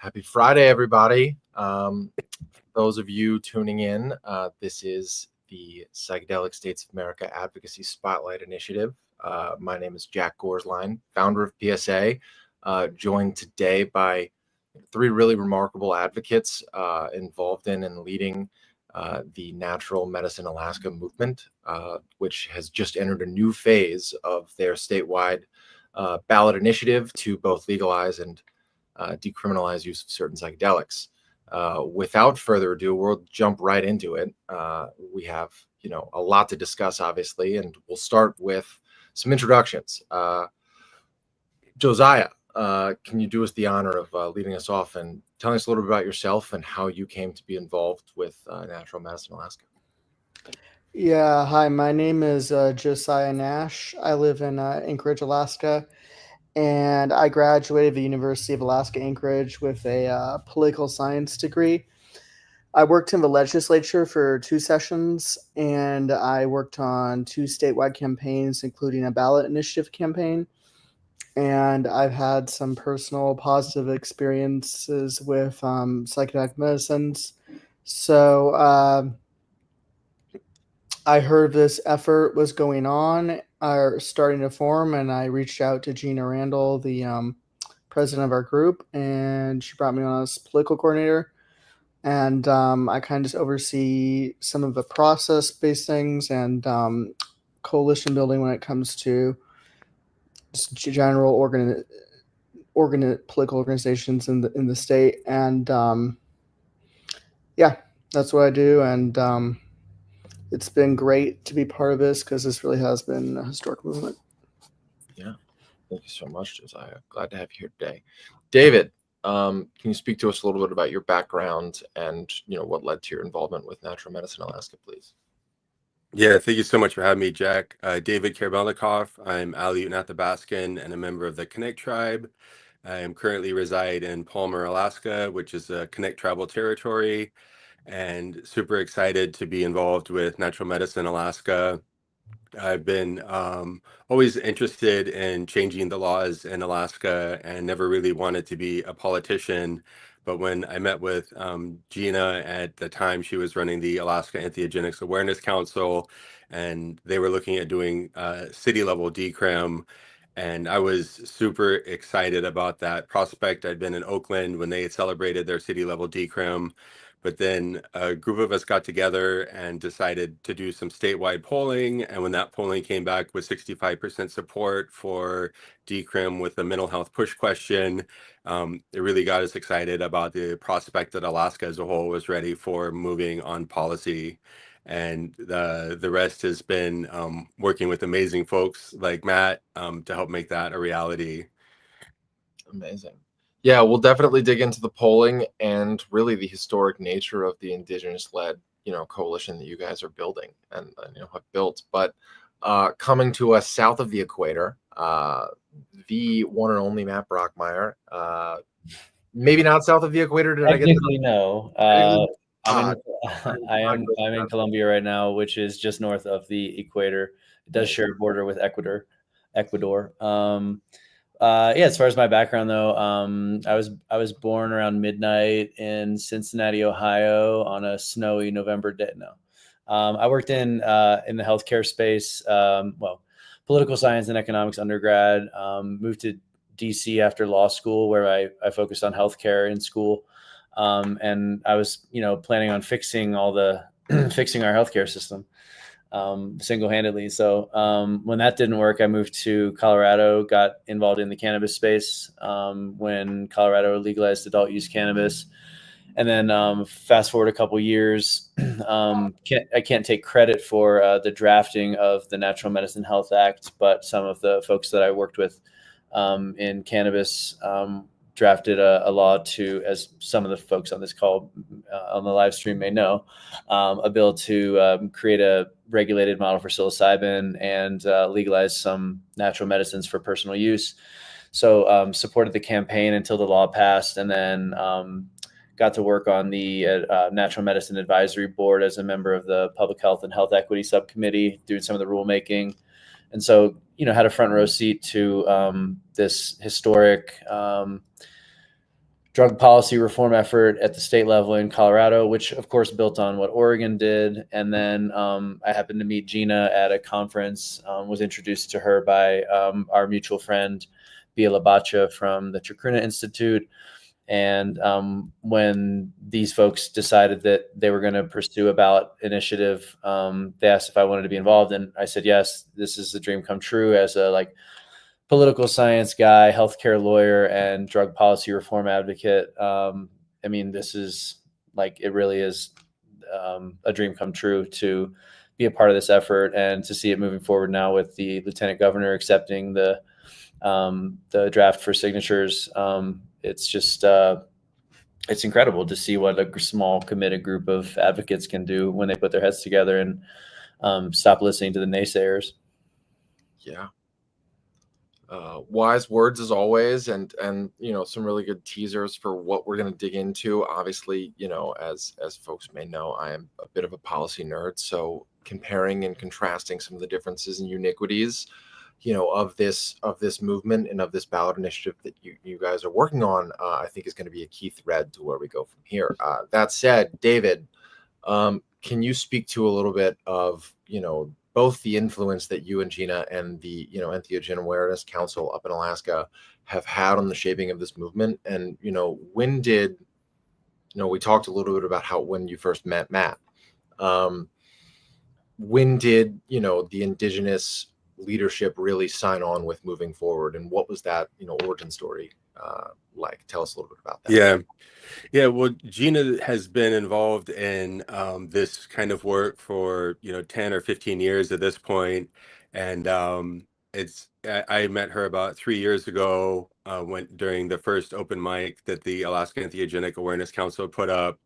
Happy Friday, everybody. Those of you tuning in, this is the Psychedelic States of America Advocacy Spotlight Initiative. My name is Jack Gorsline, founder of PSA, joined today by three really remarkable advocates involved in and leading the Natural Medicine Alaska movement, which has just entered a new phase of their statewide ballot initiative to both legalize and decriminalize use of certain psychedelics. Without further ado, we'll jump right into it. We have, a lot to discuss, obviously, and we'll start with some introductions. Josiah, can you do us the honor of leading us off and telling us a little bit about yourself and how you came to be involved with Natural Medicine Alaska? Yeah, hi, my name is Josiah Nash. I live in Anchorage, Alaska, and I graduated the University of Alaska Anchorage with a political science degree. I worked in the legislature for 2 sessions, and I worked on 2 statewide campaigns, including a ballot initiative campaign. And I've had some personal positive experiences with psychedelic medicines. So I heard this effort was going on, starting to form, and I reached out to Gina Randall, the president of our group, and she brought me on as political coordinator. And I kind of just oversee some of the process-based things and coalition building when it comes to just general political organizations in the state. And yeah, that's what I do. And it's been great to be part of this because this really has been a historic movement. Yeah, thank you so much, Josiah. Glad to have you here today. David, can you speak to us a little bit about your background and what led to your involvement with Natural Medicine Alaska, please? Yeah, thank you so much for having me, Jack. David Karabelnikov. I'm Aleut Athabaskan and a member of the Connect tribe. I am currently reside in Palmer, Alaska, which is a Connect tribal territory, and super excited to be involved with Natural Medicine Alaska. I've been always interested in changing the laws in Alaska and never really wanted to be a politician. But when I met with Gina at the time, she was running the Alaska Entheogenics Awareness Council, and they were looking at doing city level decrim. And I was super excited about that prospect. I'd been in Oakland when they had celebrated their city level decrim. But then a group of us got together and decided to do some statewide polling. And when that polling came back with 65% support for decrim with the mental health push question, it really got us excited about the prospect that Alaska as a whole was ready for moving on policy. And the rest has been working with amazing folks like Matt to help make that a reality. Amazing. Yeah, we'll definitely dig into the polling and really the historic nature of the indigenous-led, coalition that you guys are building and have built. But coming to us south of the equator, the one and only Matt Brockmeyer. Maybe not south of the equator. Did I get that? No. I'm in Colombia right now, which is just north of the equator. It does share a border with Ecuador. As far as my background though, I was born around midnight in Cincinnati, Ohio on a snowy November day. I worked in the healthcare space, political science and economics undergrad, moved to DC after law school where I focused on healthcare in school. And I was, planning on fixing fixing our healthcare system. Single-handedly. So when that didn't work, I moved to Colorado, got involved in the cannabis space when Colorado legalized adult use cannabis. And then fast forward a couple years, I can't take credit for the drafting of the Natural Medicine Health Act, but some of the folks that I worked with in cannabis drafted a law to, as some of the folks on this call on the live stream may know, a bill to create a regulated model for psilocybin and legalize some natural medicines for personal use. So supported the campaign until the law passed, and then got to work on the Natural Medicine Advisory Board as a member of the Public Health and Health Equity Subcommittee, doing some of the rulemaking. And so, had a front row seat to this historic drug policy reform effort at the state level in Colorado, which of course built on what Oregon did. And then I happened to meet Gina at a conference, was introduced to her by our mutual friend, Bia Labacha from the Chacruna Institute. And when these folks decided that they were going to pursue a ballot initiative, they asked if I wanted to be involved. And I said, yes, this is a dream come true as a political science guy, healthcare lawyer, and drug policy reform advocate. I mean, this is it really is a dream come true to be a part of this effort and to see it moving forward now with the lieutenant governor accepting the draft for signatures. It's just, it's incredible to see what a small committed group of advocates can do when they put their heads together and stop listening to the naysayers. Yeah. Wise words as always, and some really good teasers for what we're going to dig into. Obviously, as folks may know, I am a bit of a policy nerd, so comparing and contrasting some of the differences and uniquities of this movement and of this ballot initiative that you guys are working on, I think is going to be a key thread to where we go from here. That said, David, can you speak to a little bit of both the influence that you and Gina and the Entheogen Awareness Council up in Alaska have had on the shaping of this movement? And when did we talked a little bit about when you first met Matt. When did the indigenous leadership really sign on with moving forward, and what was that origin story like? Tell us a little bit about that. Yeah, well, Gina has been involved in this kind of work for 10 or 15 years at this point, and I met her about 3 years ago during the first open mic that the Alaska Entheogenic Awareness Council put up.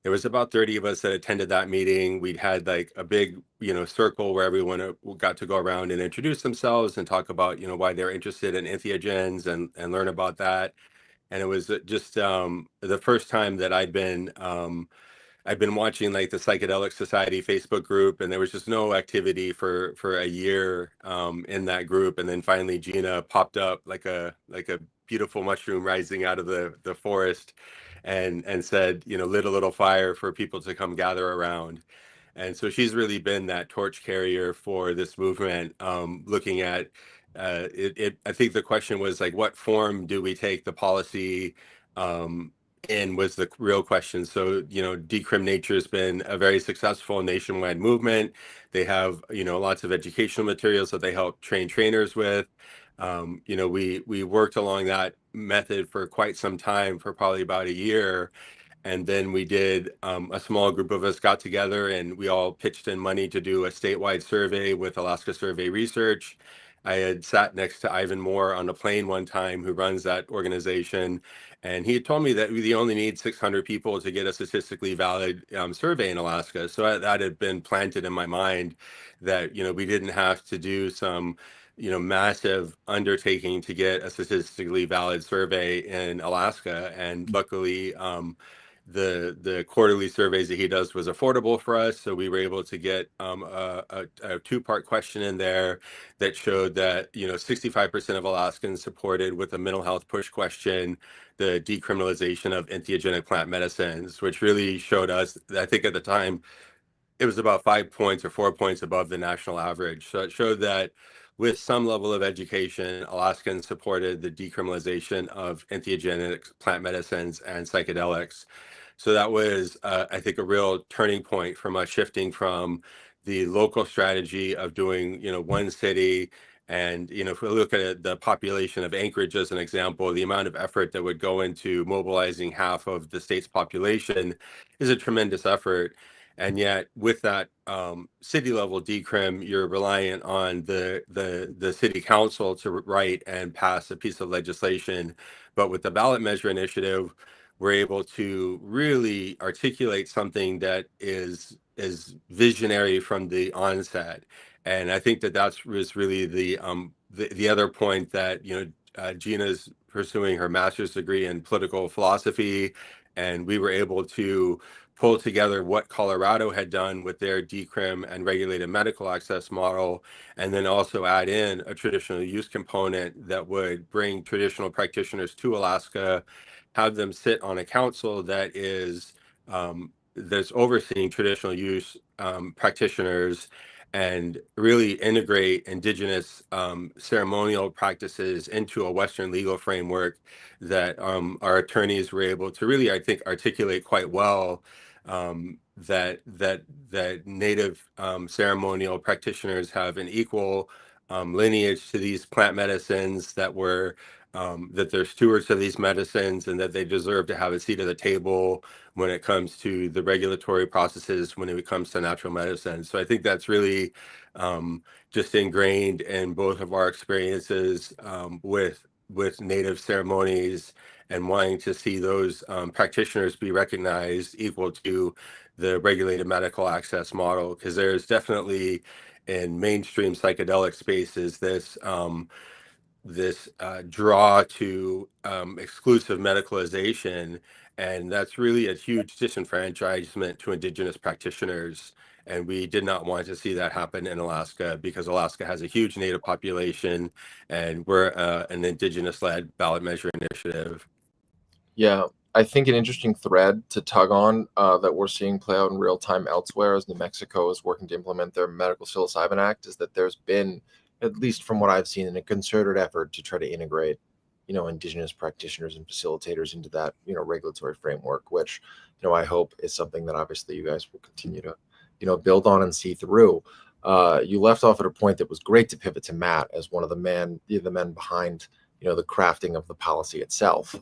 There was about 30 of us that attended that meeting. We'd had a big, circle where everyone got to go around and introduce themselves and talk about, why they're interested in entheogens and learn about that. And it was just the first time that I'd been watching the Psychedelic Society Facebook group, and there was just no activity for a year in that group. And then finally Gina popped up like a beautiful mushroom rising out of the forest and said, lit a little fire for people to come gather around. And so she's really been that torch carrier for this movement, looking at I think the question was what form do we take the policy in was the real question. So, Decrim Nature has been a very successful nationwide movement. They have, lots of educational materials that they help train trainers with. We worked along that method for quite some time, for probably about a year. And then we did, a small group of us got together and we all pitched in money to do a statewide survey with Alaska Survey Research. I had sat next to Ivan Moore on a plane one time, who runs that organization, and he had told me that we only need 600 people to get a statistically valid survey in Alaska. So that had been planted in my mind that we didn't have to do some massive undertaking to get a statistically valid survey in Alaska. And luckily, the quarterly surveys that he does was affordable for us, so we were able to get a two-part question in there that showed that 65% of Alaskans supported, with a mental health push question, the decriminalization of entheogenic plant medicines, which really showed us, I think at the time it was about 5 points or 4 points above the national average. So it showed that with some level of education, Alaskans supported the decriminalization of entheogenic plant medicines and psychedelics. So that was, I think, a real turning point from us shifting from the local strategy of doing, one city. And, if we look at the population of Anchorage as an example, the amount of effort that would go into mobilizing half of the state's population is a tremendous effort. And yet with that city level decrim, you're reliant on the city council to write and pass a piece of legislation. But with the ballot measure initiative, we're able to really articulate something that is visionary from the onset. And I think that was really the other point, that Gina's pursuing her master's degree in political philosophy, and we were able to pull together what Colorado had done with their decrim and regulated medical access model, and then also add in a traditional use component that would bring traditional practitioners to Alaska, have them sit on a council that is that's overseeing traditional use practitioners, and really integrate indigenous ceremonial practices into a Western legal framework that our attorneys were able to really, I think, articulate quite well, that Native ceremonial practitioners have an equal lineage to these plant medicines, that they're stewards of these medicines, and that they deserve to have a seat at the table when it comes to the regulatory processes, when it comes to natural medicine. So I think that's really just ingrained in both of our experiences with Native ceremonies, and wanting to see those practitioners be recognized equal to the regulated medical access model, because there's definitely in mainstream psychedelic spaces this draw to exclusive medicalization, and that's really a huge disenfranchisement to indigenous practitioners. And we did not want to see that happen in Alaska, because Alaska has a huge Native population, and we're an indigenous-led ballot measure initiative. Yeah, I think an interesting thread to tug on that we're seeing play out in real time elsewhere as New Mexico is working to implement their Medical Psilocybin Act is that there's been, at least from what I've seen, in a concerted effort to try to integrate, indigenous practitioners and facilitators into that, regulatory framework, which, I hope is something that obviously you guys will continue to, build on and see through. You left off at a point that was great to pivot to Matt as one of the men behind, the crafting of the policy itself.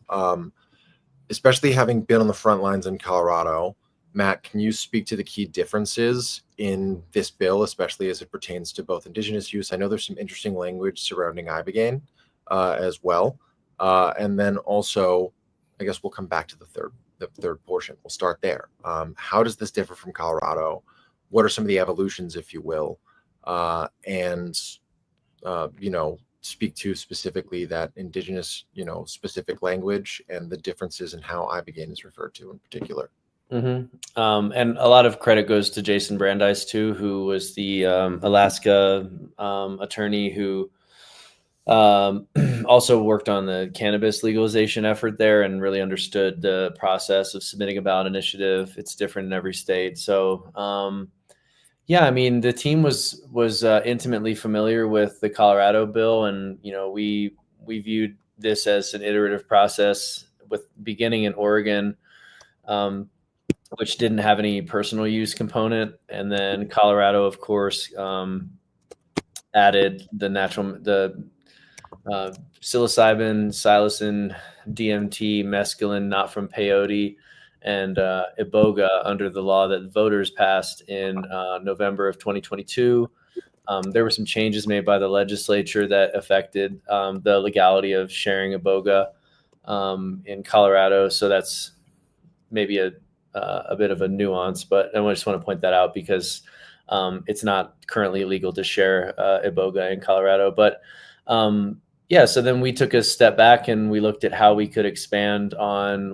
Especially having been on the front lines in Colorado, Matt, can you speak to the key differences in this bill, especially as it pertains to both indigenous use? I know there's some interesting language surrounding ibogaine as well. And then also, I guess we'll come back to the third portion. We'll start there. How does this differ from Colorado? What are some of the evolutions, if you will? And speak to specifically that indigenous, specific language and the differences in how ibogaine is referred to in particular. Mm-hmm. And a lot of credit goes to Jason Brandeis too, who was the Alaska attorney who also worked on the cannabis legalization effort there and really understood the process of submitting a ballot initiative. It's different in every state. So yeah, I mean, the team was intimately familiar with the Colorado bill, and we viewed this as an iterative process with beginning in Oregon, which didn't have any personal use component, and then Colorado, of course, added the psilocybin, psilocin, DMT, mescaline, not from peyote, and iboga under the law that voters passed in November of 2022. There were some changes made by the legislature that affected the legality of sharing iboga in Colorado. So that's maybe a bit of a nuance, but I just want to point that out because it's not currently illegal to share iboga in Colorado. But yeah, so then we took a step back and we looked at how we could expand on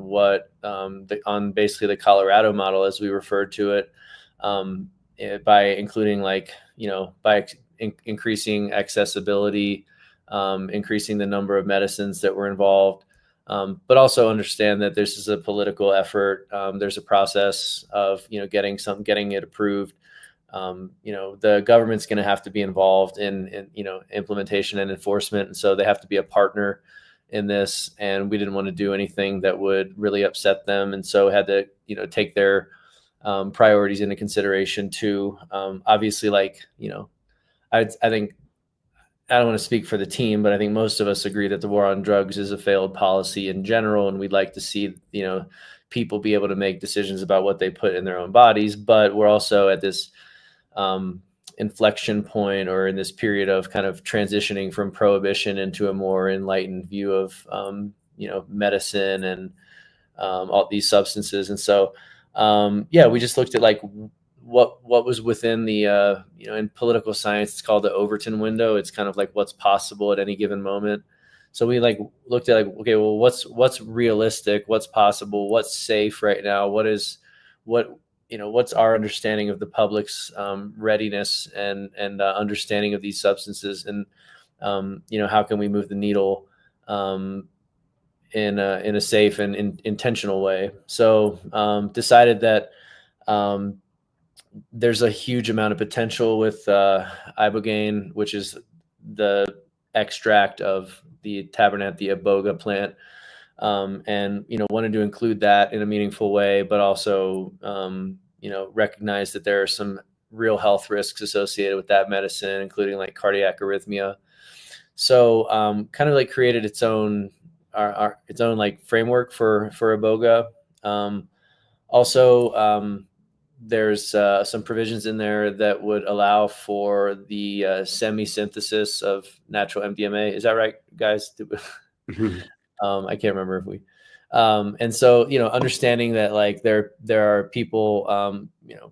on basically the Colorado model, as we referred to it, by including increasing accessibility, increasing the number of medicines that were involved, but also understand that this is a political effort. There's a process of getting it approved. The government's going to have to be involved in implementation and enforcement. And so they have to be a partner in this. And we didn't want to do anything that would really upset them. And so had to, take their priorities into consideration too. Obviously, I think, I don't want to speak for the team, but I think most of us agree that the war on drugs is a failed policy in general. And we'd like to see, people be able to make decisions about what they put in their own bodies. But we're also at this inflection point, or in this period of kind of transitioning from prohibition into a more enlightened view of medicine and all these substances. And so yeah, we just looked at what was within the in political science it's called the Overton window. It's kind of like what's possible at any given moment. So we looked at okay, well, what's realistic, what's possible, what's safe right now, what is what's our understanding of the public's readiness and understanding of these substances, and how can we move the needle in a safe and intentional way. So decided that there's a huge amount of potential with ibogaine, which is the extract of the Tabernatia iboga plant, and wanted to include that in a meaningful way, but also recognize that there are some real health risks associated with that medicine, including like cardiac arrhythmia. So kind of like created its own like framework for iboga. Also, there's some provisions in there that would allow for the semi-synthesis of natural MDMA. Is that right, guys? I can't remember if we. And so, understanding that like there are people,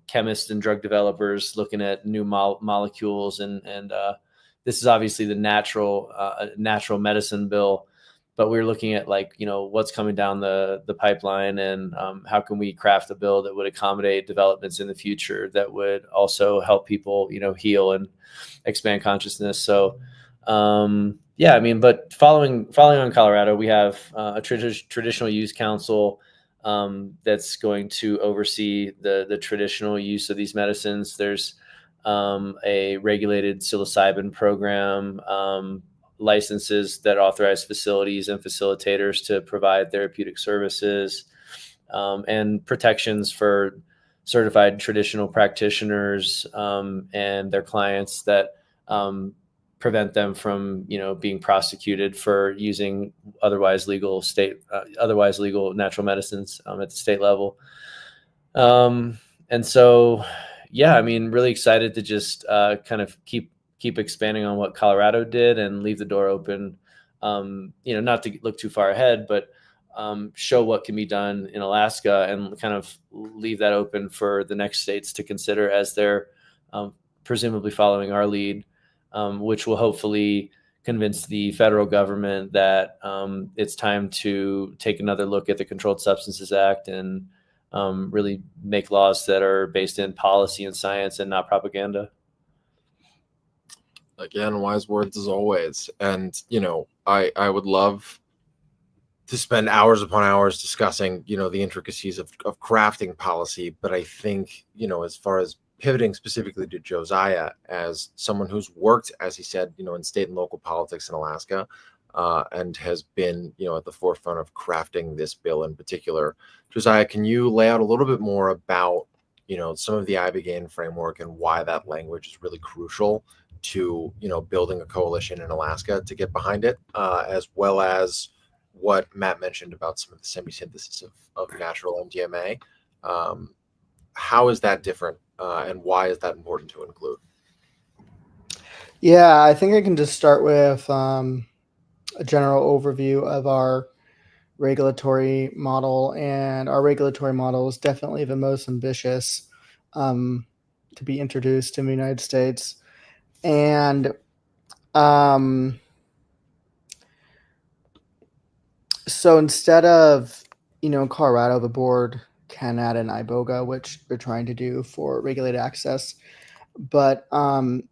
chemists and drug developers looking at new molecules, and this is obviously the natural medicine bill, but we're looking at like, what's coming down the pipeline, and how can we craft a bill that would accommodate developments in the future that would also help people, heal and expand consciousness. So, but following on Colorado, we have a traditional use council that's going to oversee the traditional use of these medicines. There's a regulated psilocybin program, licenses that authorize facilities and facilitators to provide therapeutic services, and protections for certified traditional practitioners and their clients that prevent them from, being prosecuted for using otherwise legal natural medicines at the state level. And so, really excited to just kind of keep expanding on what Colorado did and leave the door open, not to look too far ahead, but show what can be done in Alaska, and kind of leave that open for the next states to consider as they're presumably following our lead, which will hopefully convince the federal government that it's time to take another look at the Controlled Substances Act and really make laws that are based in policy and science and not propaganda. Again, wise words as always. And, I would love to spend hours upon hours discussing, the intricacies of crafting policy. But I think, as far as pivoting specifically to Josiah, as someone who's worked, as he said, in state and local politics in Alaska, and has been, at the forefront of crafting this bill in particular. Josiah, can you lay out a little bit more about, some of the ibogaine framework and why that language is really crucial to, building a coalition in Alaska to get behind it, as well as what Matt mentioned about some of the semi-synthesis of natural MDMA. How is that different, and why is that important to include? Yeah, I think I can just start with a general overview of our regulatory model, and our regulatory model is definitely the most ambitious to be introduced in the United States. And so instead of, Colorado, the board can add an iboga, which they're trying to do for regulated access. But, in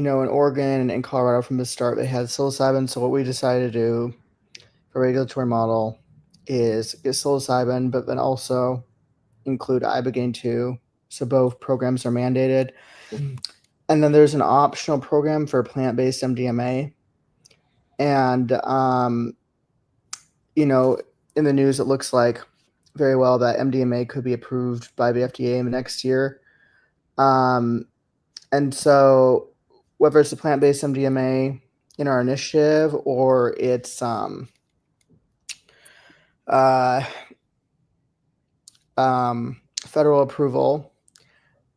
Oregon and Colorado from the start, they had psilocybin. So what we decided to do for regulatory model is get psilocybin, but then also include ibogaine too. So both programs are mandated. And then there's an optional program for plant-based MDMA. And, in the news, it looks like very well that MDMA could be approved by the FDA in the next year. And so whether it's a plant-based MDMA in our initiative or it's federal approval,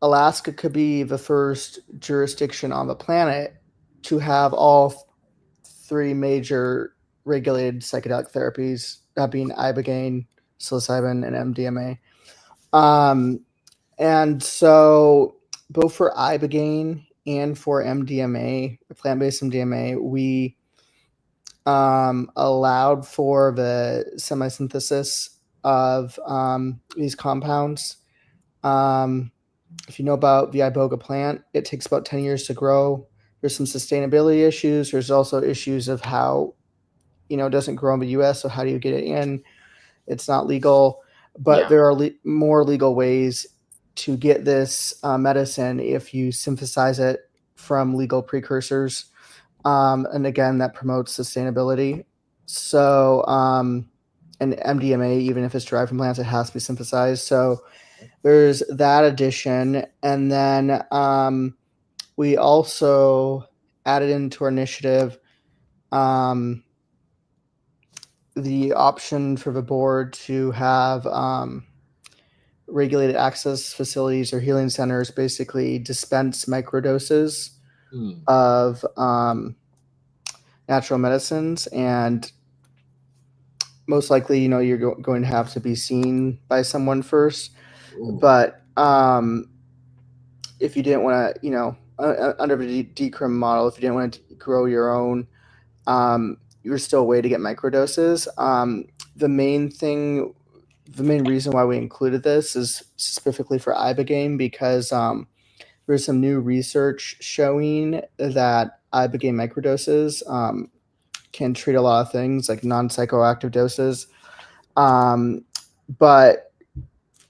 Alaska could be the first jurisdiction on the planet to have all three major regulated psychedelic therapies, that being ibogaine, psilocybin, and MDMA. And so both for ibogaine and for MDMA, plant-based MDMA, we allowed for the semi-synthesis of these compounds. If you know about the iboga plant, it takes about 10 years to grow. There's some sustainability issues. There's also issues of how, it doesn't grow in the US. So how do you get it in? It's not legal, but there are more legal ways to get this medicine if you synthesize it from legal precursors. And again, that promotes sustainability. So, and MDMA, even if it's derived from plants, it has to be synthesized. So there's that addition. And then we also added into our initiative the option for the board to have regulated access facilities or healing centers basically dispense microdoses of natural medicines. And most likely, you're going to have to be seen by someone first. But if you didn't want to, under the decrim model, if you didn't want to grow your own, there's still a way to get microdoses. The main reason why we included this is specifically for ibogaine, because there's some new research showing that ibogaine microdoses can treat a lot of things, like non-psychoactive doses. But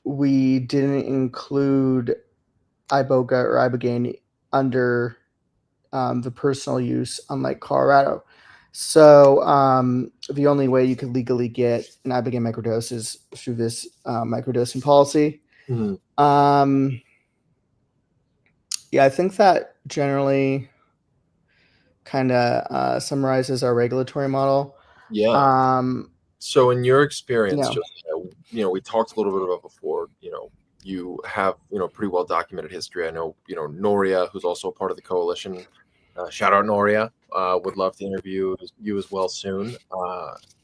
we didn't include iboga or ibogaine under the personal use, unlike Colorado. So the only way you could legally get an ibogaine microdose is through this microdosing policy. I think that generally kind of summarizes our regulatory model. So in your experience, just, we talked a little bit about before, you have, pretty well documented history. I know, Noria, who's also a part of the coalition, shout out Noria, would love to interview you as well soon.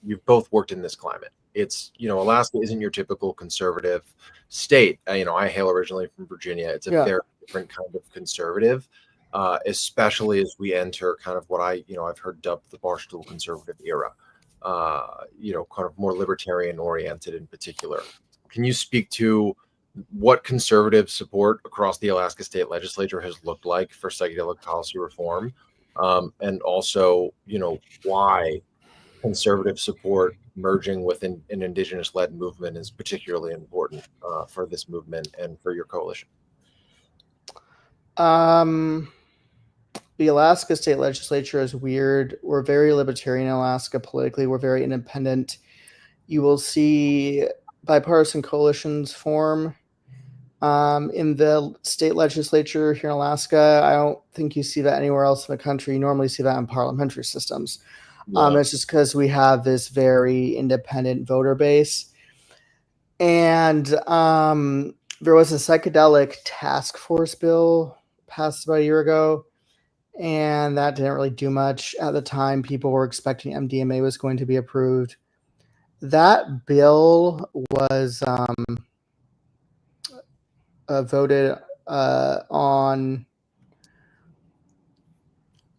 You've both worked in this climate. It's, Alaska isn't your typical conservative state. I hail originally from Virginia. It's a very different kind of conservative, especially as we enter kind of what I've heard dubbed the barstool conservative era, kind of more libertarian oriented in particular. Can you speak to what conservative support across the Alaska state legislature has looked like for psychedelic policy reform? And also, why conservative support merging with an indigenous-led movement is particularly important for this movement and for your coalition? The Alaska state legislature is weird. We're very libertarian in Alaska politically. We're very independent. You will see bipartisan coalitions form in the state legislature here in Alaska. I don't think you see that anywhere else in the country. You normally see that in parliamentary systems. It's just because we have this very independent voter base. And there was a psychedelic task force bill passed about a year ago, and that didn't really do much. At the time, people were expecting MDMA was going to be approved. That bill was voted on.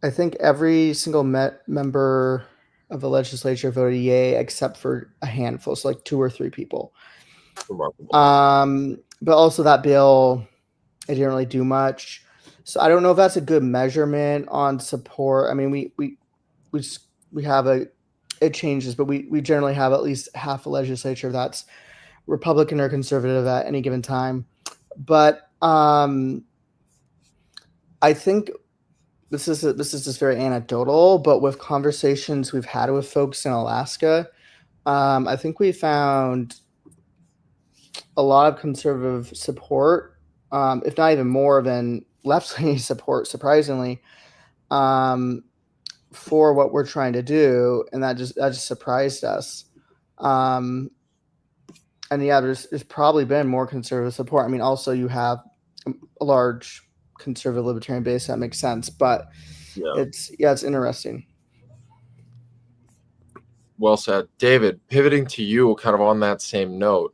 I think every single member of the legislature voted yay, except for a handful, so like 2 or 3 people. Remarkable. But also that bill, it didn't really do much. So I don't know if that's a good measurement on support. I mean, we have it changes, but we generally have at least half the legislature that's Republican or conservative at any given time. But I think this is just very anecdotal, but with conversations we've had with folks in Alaska, I think we found a lot of conservative support, if not even more than left-leaning support, surprisingly, for what we're trying to do, and that just surprised us. And there's probably been more conservative support. I mean, also you have a large conservative libertarian base, that makes sense, but it's interesting. Well said. David, pivoting to you kind of on that same note,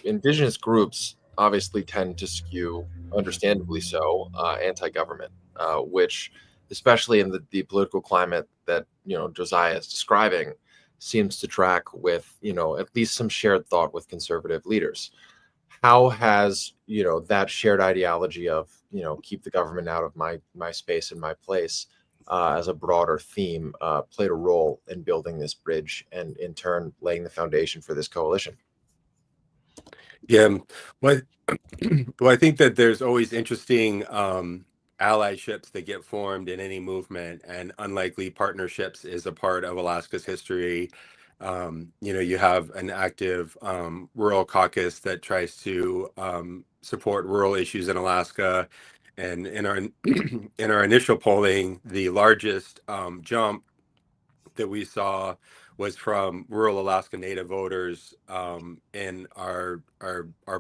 indigenous groups obviously tend to skew, understandably so, anti-government, which, especially in the political climate that Josiah is describing, seems to track with, at least some shared thought with conservative leaders. How has, that shared ideology of, keep the government out of my space and my place, as a broader theme, played a role in building this bridge and in turn laying the foundation for this coalition? Yeah, well, well, I think that there's always interesting allyships that get formed in any movement, and unlikely partnerships is a part of Alaska's history. You have an active rural caucus that tries to support rural issues in Alaska, and in our in our initial polling, the largest jump that we saw was from rural Alaska Native voters in our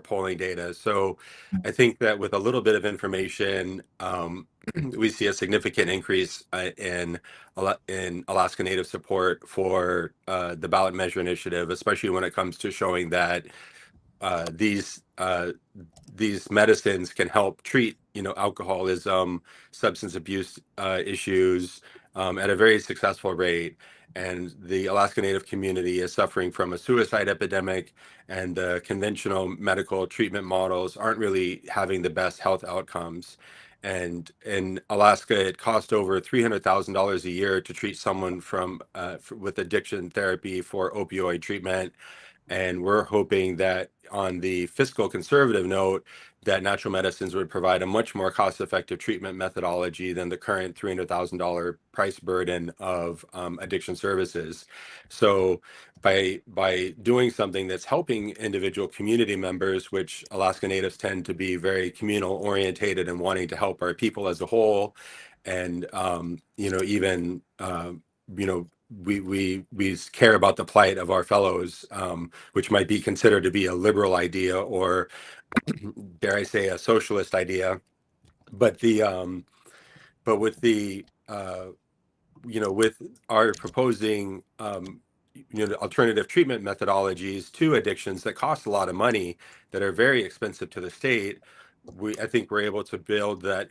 polling data. So I think that with a little bit of information, we see a significant increase in Alaska Native support for the ballot measure initiative, especially when it comes to showing that these medicines can help treat, alcoholism, substance abuse issues at a very successful rate. And the Alaska Native community is suffering from a suicide epidemic, and the conventional medical treatment models aren't really having the best health outcomes. And in Alaska, it costs over $300,000 a year to treat someone with addiction therapy for opioid treatment. And we're hoping that on the fiscal conservative note, that natural medicines would provide a much more cost-effective treatment methodology than the current $300,000 price burden of addiction services. So by doing something that's helping individual community members, which Alaska Natives tend to be very communal orientated and wanting to help our people as a whole, and even we care about the plight of our fellows, which might be considered to be a liberal idea, or dare I say a socialist idea. But with the with our proposing alternative treatment methodologies to addictions that cost a lot of money, that are very expensive to the state, I think we're able to build that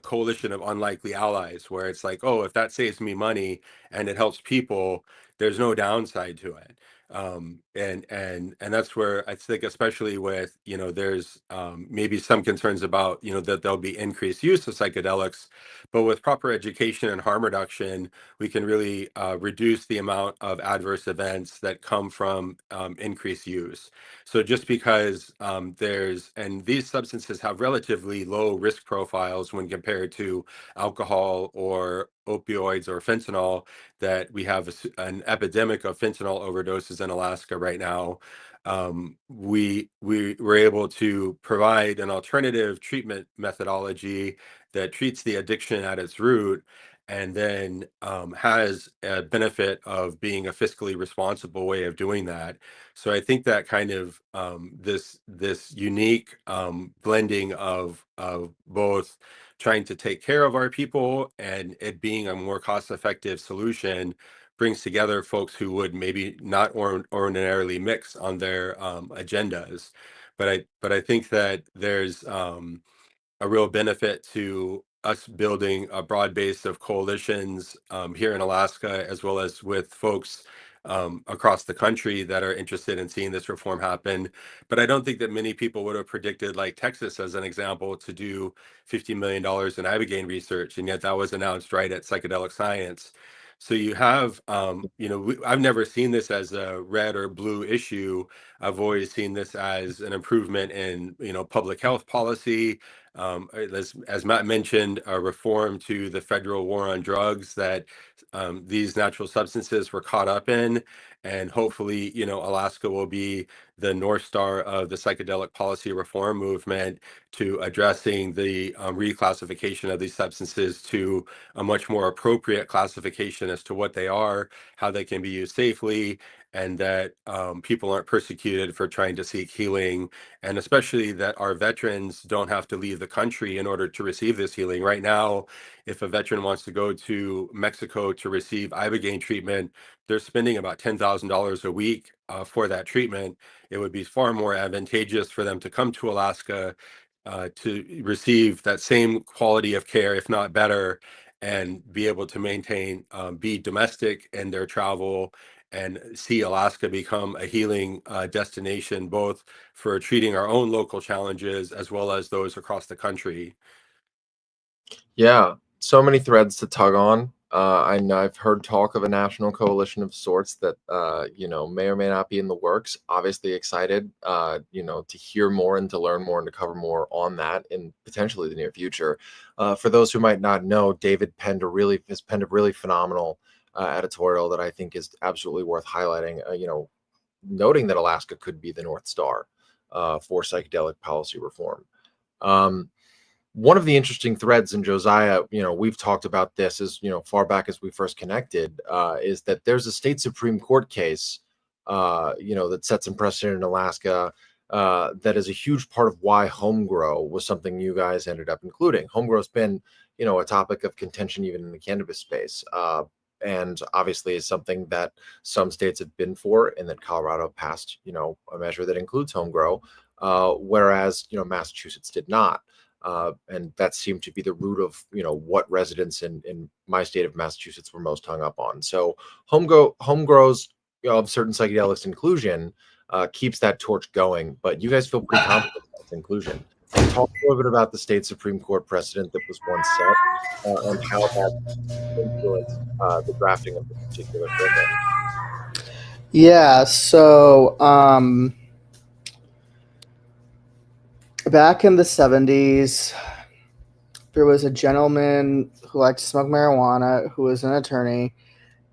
coalition of unlikely allies, where it's like, oh, if that saves me money and it helps people, there's no downside to it. And that's where I think, especially with, there's maybe some concerns about, that there'll be increased use of psychedelics, but with proper education and harm reduction, we can really reduce the amount of adverse events that come from increased use. So just because these substances have relatively low risk profiles when compared to alcohol or opioids or fentanyl, that we have an epidemic of fentanyl overdoses in Alaska right now. We were able to provide an alternative treatment methodology that treats the addiction at its root, and then has a benefit of being a fiscally responsible way of doing that. So I think that kind of this unique blending of both trying to take care of our people and it being a more cost-effective solution brings together folks who would maybe not ordinarily mix on their agendas. But I think that there's a real benefit to us building a broad base of coalitions here in Alaska, as well as with folks across the country that are interested in seeing this reform happen. But I don't think that many people would have predicted, like Texas as an example, to do $50 million in ibogaine research, and yet that was announced right at Psychedelic Science. So you have, I've never seen this as a red or blue issue. I've always seen this as an improvement in, public health policy. As Matt mentioned, a reform to the federal war on drugs that these natural substances were caught up in. And hopefully, Alaska will be the North Star of the psychedelic policy reform movement to addressing the reclassification of these substances to a much more appropriate classification as to what they are, how they can be used safely, and that people aren't persecuted for trying to seek healing, and especially that our veterans don't have to leave the country in order to receive this healing. Right now, if a veteran wants to go to Mexico to receive ibogaine treatment, they're spending about $10,000 a week for that treatment. It would be far more advantageous for them to come to Alaska to receive that same quality of care, if not better, and be able to maintain, be domestic in their travel, and see Alaska become a healing destination, both for treating our own local challenges as well as those across the country. Yeah, so many threads to tug on. I know I've heard talk of a national coalition of sorts that may or may not be in the works. Obviously excited, to hear more and to learn more and to cover more on that in potentially the near future. For those who might not know, David has penned a really phenomenal editorial that I think is absolutely worth highlighting. Noting that Alaska could be the North Star for psychedelic policy reform. One of the interesting threads in Josiah, we've talked about this as, far back as we first connected, is that there's a state Supreme Court case, that sets some precedent in Alaska, that is a huge part of why home grow was something you guys ended up including. Home grow's been, a topic of contention even in the cannabis space. And obviously is something that some states have been for, and that Colorado passed, a measure that includes home grow, whereas, Massachusetts did not. And that seemed to be the root of what residents in my state of Massachusetts were most hung up on. So home grows of certain psychedelics inclusion keeps that torch going. But you guys feel pretty confident about its inclusion. Talk a little bit about the state Supreme Court precedent that was once set and how that influenced the drafting of this particular framework. Yeah, so back in the 70s, there was a gentleman who liked to smoke marijuana who was an attorney,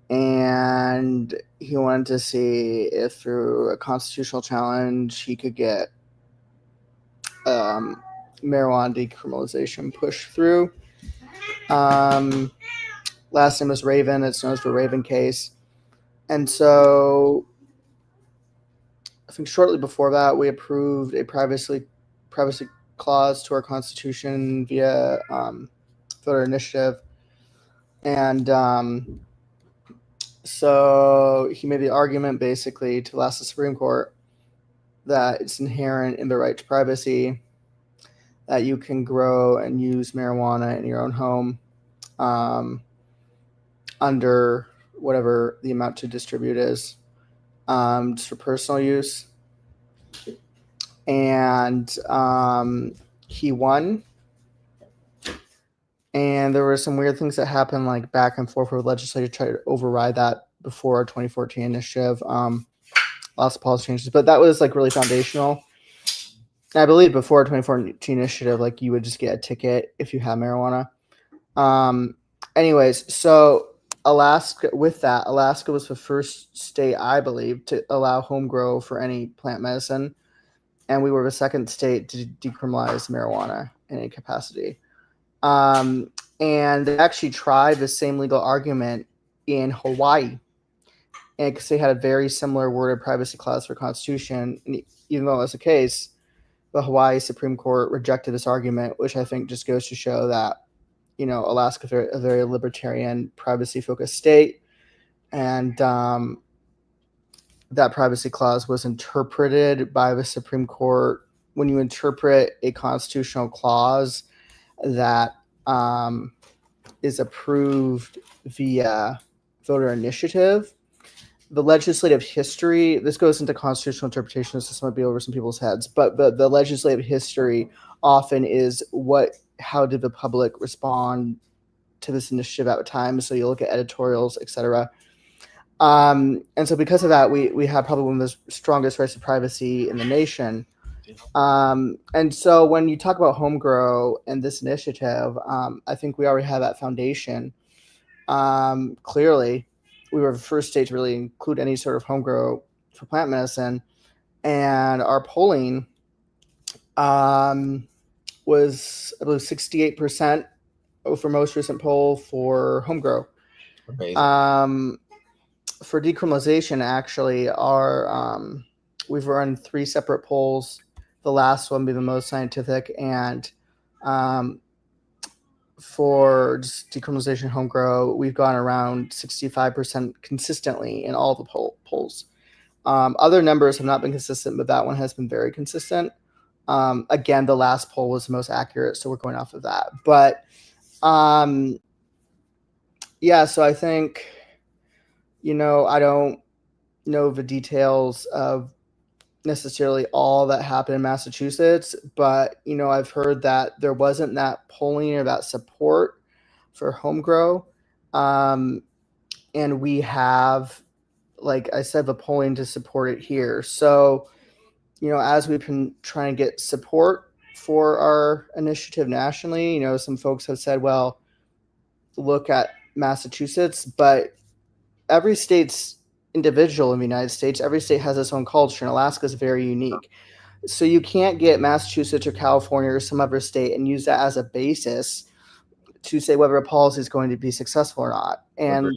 and he wanted to see if through a constitutional challenge he could get marijuana decriminalization pushed through. Last name was Raven. It's known as the Raven case. And so I think shortly before that, we approved a privacy clause to our Constitution via voter initiative. And so he made the argument basically to the Supreme Court that it's inherent in the right to privacy that you can grow and use marijuana in your own home under whatever the amount to distribute is, just for personal use. And he won. And there were some weird things that happened, like back and forth with the legislature to try to override that before our 2014 initiative. Lots of policy changes, but that was like really foundational. And I believe before our 2014 initiative, like you would just get a ticket if you had marijuana. Anyways, so Alaska was the first state, I believe, to allow home grow for any plant medicine. And we were the second state to decriminalize marijuana in any capacity. And they actually tried the same legal argument in Hawaii. And because they had a very similar worded privacy clause for Constitution. And even though that was the case, the Hawaii Supreme Court rejected this argument, which I think just goes to show that, Alaska is a very libertarian, privacy-focused state. And that privacy clause was interpreted by the Supreme Court. When you interpret a constitutional clause that is approved via voter initiative, the legislative history, this goes into constitutional interpretation, so this might be over some people's heads, but the legislative history often is how did the public respond to this initiative at the time? So you look at editorials, etc. And so because of that, we have probably one of the strongest rights to privacy in the nation. And so when you talk about home grow and this initiative, I think we already have that foundation. Clearly, we were the first state to really include any sort of home grow for plant medicine. And our polling was, I believe, 68% for most recent poll for home grow. Amazing. For decriminalization, actually, we've run 3 separate polls. The last one being the most scientific, and for just decriminalization home grow, we've gone around 65% consistently in all the polls. Other numbers have not been consistent, but that one has been very consistent. Again, the last poll was the most accurate, so we're going off of that. But yeah, so I think, I don't know the details of necessarily all that happened in Massachusetts, but I've heard that there wasn't that polling or that support for home grow, and we have, like I said, the polling to support it here. So as we've been trying to get support for our initiative nationally, some folks have said, well, look at Massachusetts, but every state's individual in the United States. Every state has its own culture, and Alaska is very unique. So you can't get Massachusetts or California or some other state and use that as a basis to say whether a policy is going to be successful or not. And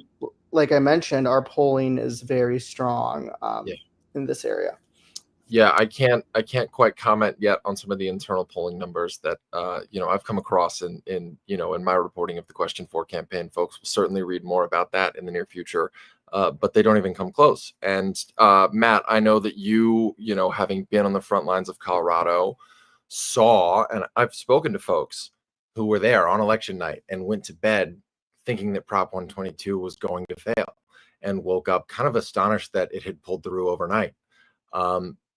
like I mentioned, our polling is very strong in this area. Yeah, I can't quite comment yet on some of the internal polling numbers that I've come across in my reporting of the Question 4 campaign. Folks will certainly read more about that in the near future, but they don't even come close. And Matt, I know that you having been on the front lines of Colorado, saw, and I've spoken to folks who were there on election night and went to bed thinking that Prop 122 was going to fail, and woke up kind of astonished that it had pulled through overnight.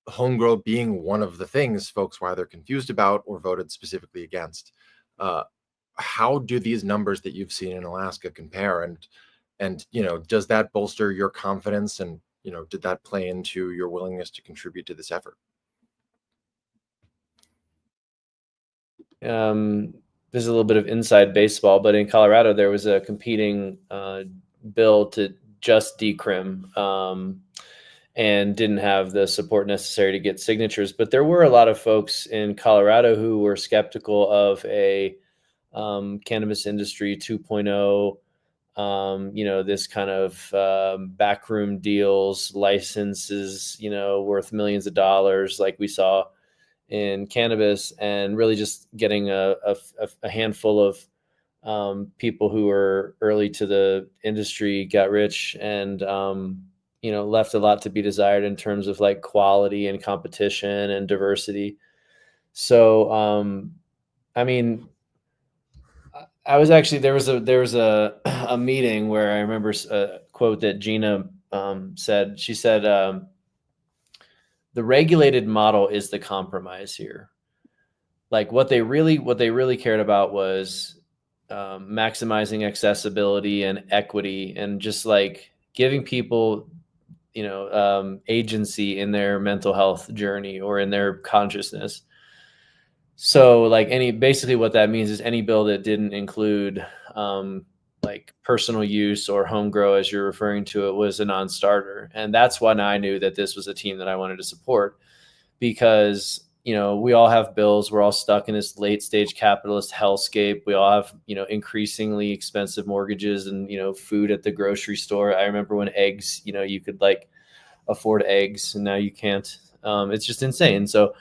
Home grow being one of the things folks were either confused about or voted specifically against. How do these numbers that you've seen in Alaska compare? And does that bolster your confidence? And did that play into your willingness to contribute to this effort? There's a little bit of inside baseball, but in Colorado there was a competing bill to just decrim. And didn't have the support necessary to get signatures. But there were a lot of folks in Colorado who were skeptical of a cannabis industry 2.0, this kind of backroom deals, licenses, worth millions of dollars like we saw in cannabis, and really just getting a handful of people who were early to the industry got rich and left a lot to be desired in terms of like quality and competition and diversity. So, I was actually, there was a meeting where I remember a quote that Gina said. She said, the regulated model is the compromise here. Like what they really cared about was maximizing accessibility and equity and just like giving people agency in their mental health journey or in their consciousness. So like basically what that means is any bill that didn't include like personal use or home grow, as you're referring to it, was a non-starter. And that's when I knew that this was a team that I wanted to support, because we all have bills. We're all stuck in this late stage capitalist hellscape. We all have, increasingly expensive mortgages and, food at the grocery store. I remember when eggs, you could like afford eggs and now you can't. It's just insane. So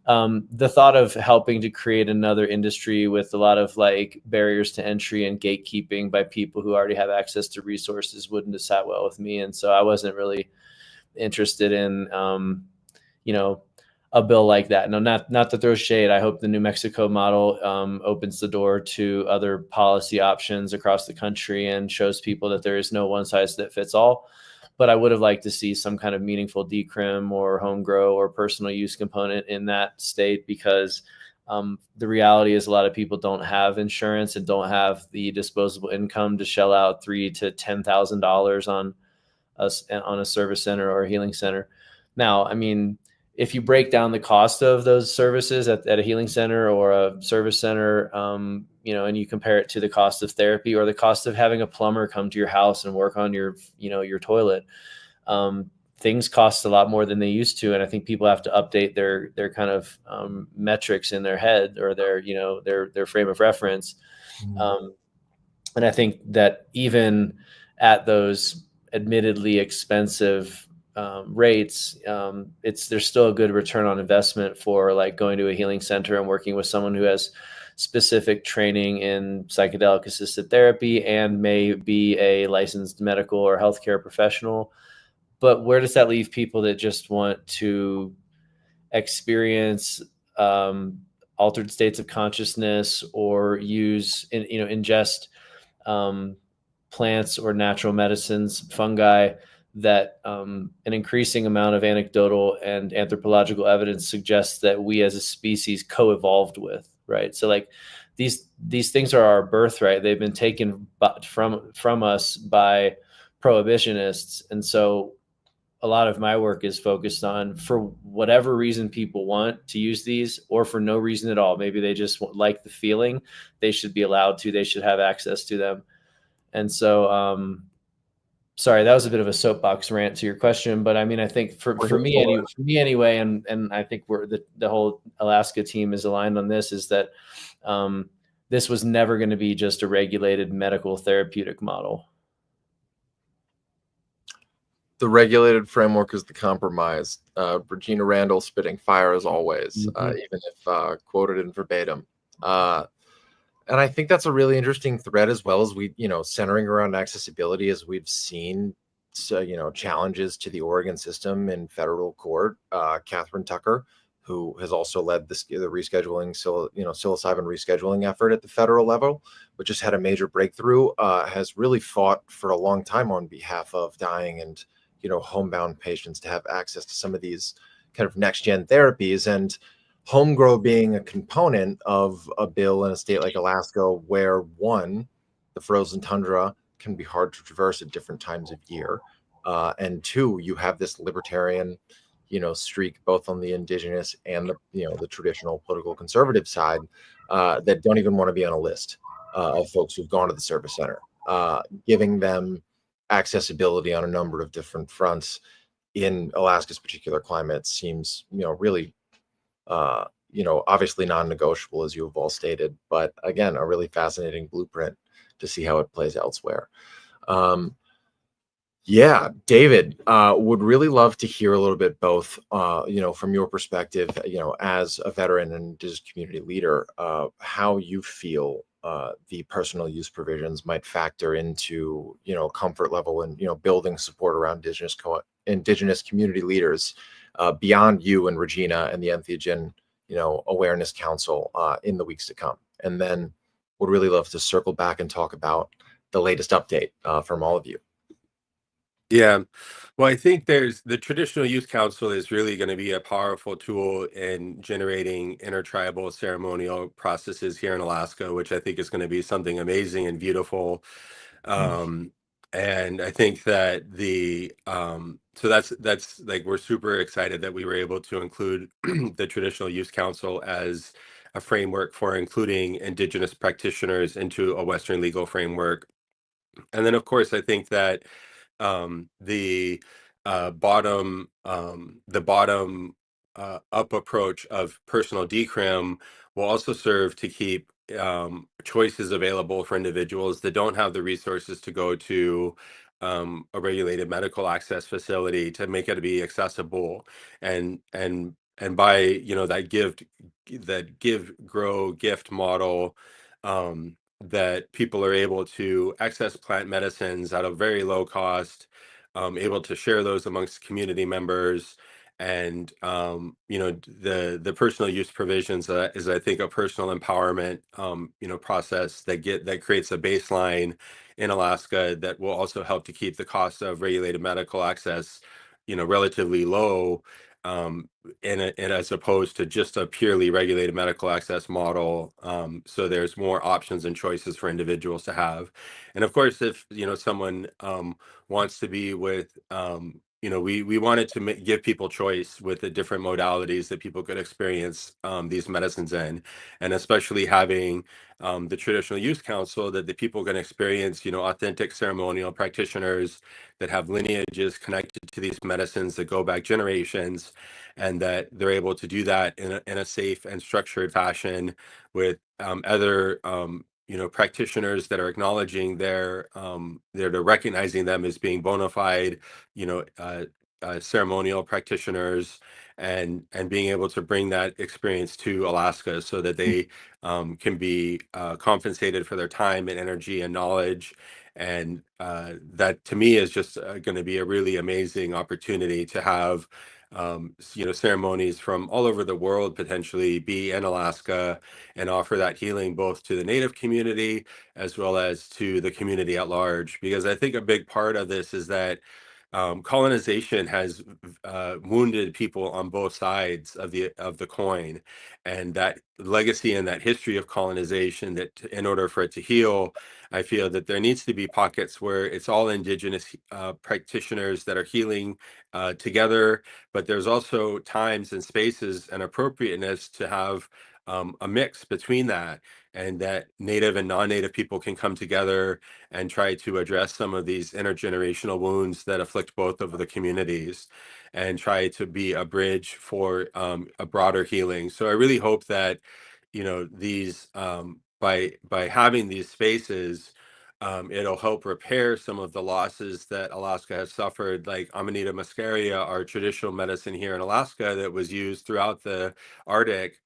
the thought of helping to create another industry with a lot of like barriers to entry and gatekeeping by people who already have access to resources wouldn't have sat well with me. And so I wasn't really interested in, a bill like that. No, not to throw shade. I hope the New Mexico model opens the door to other policy options across the country and shows people that there is no one size that fits all. But I would have liked to see some kind of meaningful decrim or home grow or personal use component in that state, because the reality is a lot of people don't have insurance and don't have the disposable income to shell out $3,000 to $10,000 on a service center or a healing center. Now, if you break down the cost of those services at a healing center or a service center, and you compare it to the cost of therapy or the cost of having a plumber come to your house and work on your toilet, things cost a lot more than they used to. And I think people have to update their kind of metrics in their head or their frame of reference. Mm-hmm. And I think that even at those admittedly expensive rates, there's still a good return on investment for like going to a healing center and working with someone who has specific training in psychedelic assisted therapy and may be a licensed medical or healthcare professional. But where does that leave people that just want to experience altered states of consciousness or ingest plants or natural medicines, fungi that an increasing amount of anecdotal and anthropological evidence suggests that we as a species co-evolved with, right? So like these things are our birthright. They've been taken from us by prohibitionists. And so a lot of my work is focused on, for whatever reason people want to use these, or for no reason at all, maybe they just like the feeling, they should be allowed to, they should have access to them. And so, sorry, that was a bit of a soapbox rant to your question, but I mean, I think for me anyway, and I think we're the whole Alaska team is aligned on this, is that this was never going to be just a regulated medical therapeutic model. The regulated framework is the compromise. Regina Randall spitting fire as always, even if quoted in verbatim. And I think that's a really interesting thread, as well as we, centering around accessibility, as we've seen, challenges to the Oregon system in federal court. Catherine Tucker, who has also led the rescheduling, psilocybin rescheduling effort at the federal level, which has had a major breakthrough, has really fought for a long time on behalf of dying and homebound patients to have access to some of these kind of next gen therapies, and home grow being a component of a bill in a state like Alaska, where one, the frozen tundra can be hard to traverse at different times of year, and two, you have this libertarian, streak both on the indigenous and the traditional political conservative side, that don't even want to be on a list of folks who've gone to the service center, giving them accessibility on a number of different fronts in Alaska's particular climate seems, really, obviously non-negotiable, as you have all stated, but again, a really fascinating blueprint to see how it plays elsewhere. Yeah, David, would really love to hear a little bit both, from your perspective, as a veteran and indigenous community leader, how you feel the personal use provisions might factor into, comfort level and, building support around indigenous community leaders beyond you and Regina and the Entheogen, Awareness Council in the weeks to come. And then would really love to circle back and talk about the latest update from all of you. Yeah. Well, I think the Traditional Youth Council is really going to be a powerful tool in generating intertribal ceremonial processes here in Alaska, which I think is going to be something amazing and beautiful. And I think that so that's like, we're super excited that we were able to include the Traditional Youth Council as a framework for including Indigenous practitioners into a Western legal framework. And then, of course, I think that the bottom up approach of personal decrim will also serve to keep choices available for individuals that don't have the resources to go to a regulated medical access facility, to make it be accessible, and by that give grow gift model, that people are able to access plant medicines at a very low cost, able to share those amongst community members. And the personal use provisions is, I think, a personal empowerment process that creates a baseline in Alaska that will also help to keep the cost of regulated medical access relatively low, and as opposed to just a purely regulated medical access model. So there's more options and choices for individuals to have. And of course, if someone wants to be with, we wanted to give people choice with the different modalities that people could experience these medicines in, and especially having the Traditional Youth Council, that the people can experience, authentic ceremonial practitioners that have lineages connected to these medicines that go back generations, and that they're able to do that in a safe and structured fashion with other practitioners that are acknowledging they're recognizing them as being bona fide ceremonial practitioners, and being able to bring that experience to Alaska so that they can be compensated for their time and energy and knowledge. And that, to me, is just going to be a really amazing opportunity to have ceremonies from all over the world potentially be in Alaska, and offer that healing both to the Native community as well as to the community at large. Because I think a big part of this is that colonization has wounded people on both sides of the coin, and that legacy and that history of colonization, that in order for it to heal, I feel that there needs to be pockets where it's all indigenous practitioners that are healing together, but there's also times and spaces and appropriateness to have a mix between that, and that native and non-native people can come together and try to address some of these intergenerational wounds that afflict both of the communities, and try to be a bridge for a broader healing. So I really hope that, these by having these spaces, it'll help repair some of the losses that Alaska has suffered, like Amanita muscaria, our traditional medicine here in Alaska that was used throughout the Arctic.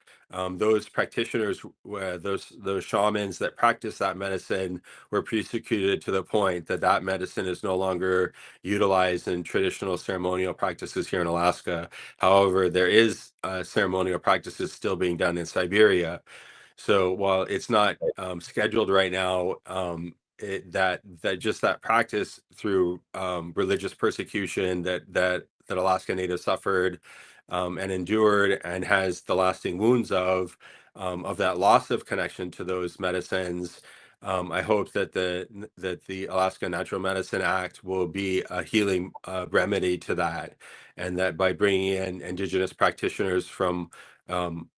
Those practitioners, those shamans that practice that medicine, were persecuted to the point that that medicine is no longer utilized in traditional ceremonial practices here in Alaska. However, there is ceremonial practices still being done in Siberia. So while it's not scheduled right now, that practice through religious persecution that Alaska Natives suffered and endured, and has the lasting wounds of that loss of connection to those medicines. I hope that the Alaska Natural Medicine Act will be a healing remedy to that, and that by bringing in indigenous practitioners from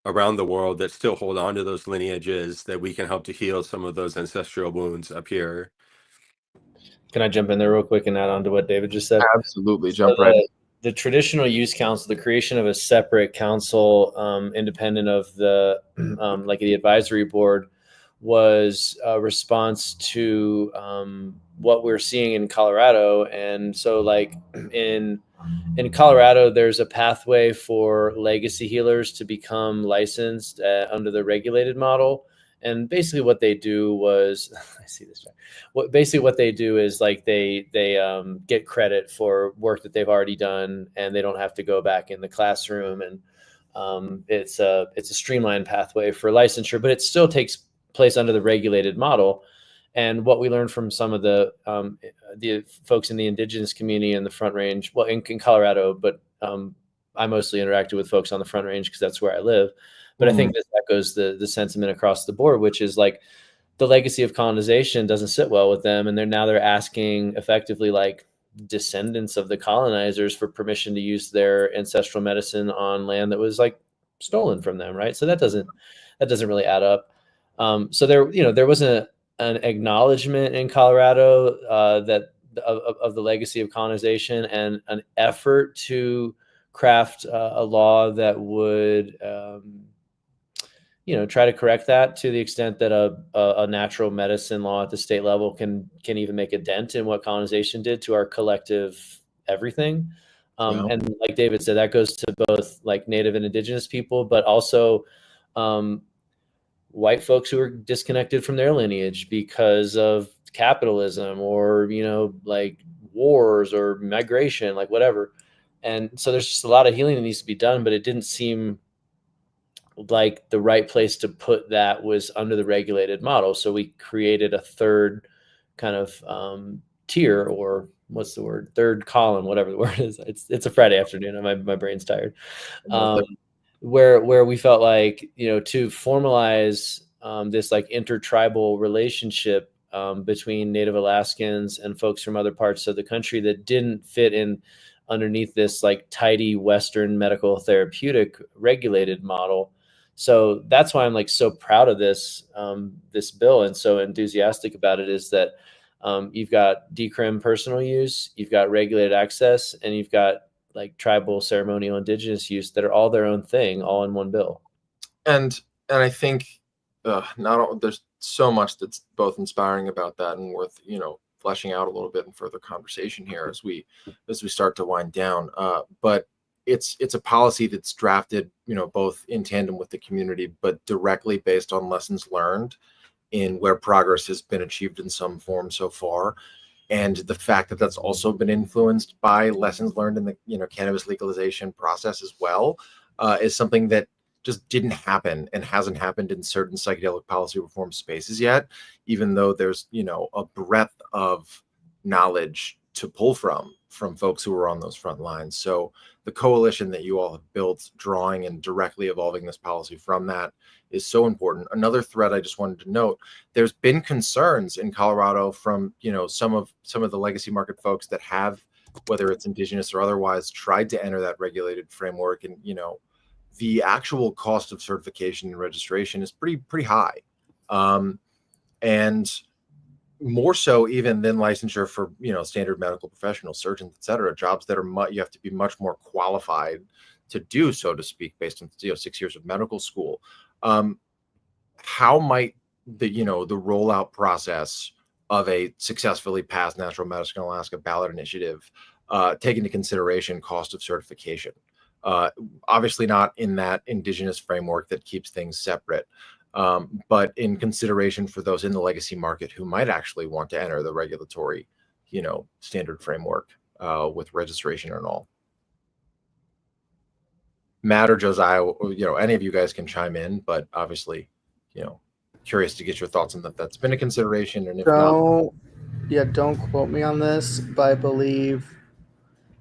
around the world that still hold on to those lineages, that we can help to heal some of those ancestral wounds up here. Can I jump in there real quick and add on to what David just said? Absolutely, jump right in. The traditional use council, the creation of a separate council, independent of the like the advisory board, was a response to what we're seeing in Colorado. And so, like in Colorado, there's a pathway for legacy healers to become licensed under the regulated model. And basically what they do was, I see this. What they do is like they get credit for work that they've already done, and they don't have to go back in the classroom. And it's a streamlined pathway for licensure, but it still takes place under the regulated model. And what we learned from some of the folks in the indigenous community in the Front Range, well, in Colorado, but I mostly interacted with folks on the Front Range because that's where I live. But I think this echoes the sentiment across the board, which is like the legacy of colonization doesn't sit well with them. And they're asking effectively like descendants of the colonizers for permission to use their ancestral medicine on land that was like stolen from them. Right. So that doesn't really add up. So there was an acknowledgement in Colorado that of the legacy of colonization, and an effort to craft a law that would try to correct that to the extent that a natural medicine law at the state level can even make a dent in what colonization did to our collective everything. And like David said, that goes to both like Native and Indigenous people, but also white folks who are disconnected from their lineage because of capitalism or, like wars or migration, like whatever. And so there's just a lot of healing that needs to be done, but it didn't seem like the right place to put that was under the regulated model. So we created a third kind of tier, or what's the word? Third column, whatever the word is. It's a Friday afternoon and my brain's tired. Where we felt like, to formalize this like intertribal relationship between Native Alaskans and folks from other parts of the country that didn't fit in underneath this like tidy Western medical therapeutic regulated model. So that's why I'm like so proud of this bill and so enthusiastic about it, is that you've got decrim personal use, you've got regulated access, and you've got like tribal, ceremonial, indigenous use that are all their own thing, all in one bill. And I think there's so much that's both inspiring about that and worth fleshing out a little bit in further conversation here as we start to wind down. But it's a policy that's drafted both in tandem with the community, but directly based on lessons learned in where progress has been achieved in some form so far. And the fact that that's also been influenced by lessons learned in the cannabis legalization process as well is something that just didn't happen and hasn't happened in certain psychedelic policy reform spaces yet, even though there's a breadth of knowledge to pull from from folks who are on those front lines. So the coalition that you all have built, drawing and directly evolving this policy from that, is so important. Another thread I just wanted to note: there's been concerns in Colorado from some of the legacy market folks that have, whether it's indigenous or otherwise, tried to enter that regulated framework, and the actual cost of certification and registration is pretty high, and more so even than licensure for standard medical professionals, surgeons, et cetera, jobs that are you have to be much more qualified to do, so to speak, based on 6 years of medical school. How might the rollout process of a successfully passed Natural Medicine Alaska ballot initiative take into consideration cost of certification? Obviously not in that indigenous framework that keeps things separate, but in consideration for those in the legacy market who might actually want to enter the regulatory, standard framework with registration and all. Matt or Josiah, any of you guys can chime in, but obviously, curious to get your thoughts on that. That's been a consideration, and if not, don't quote me on this, but I believe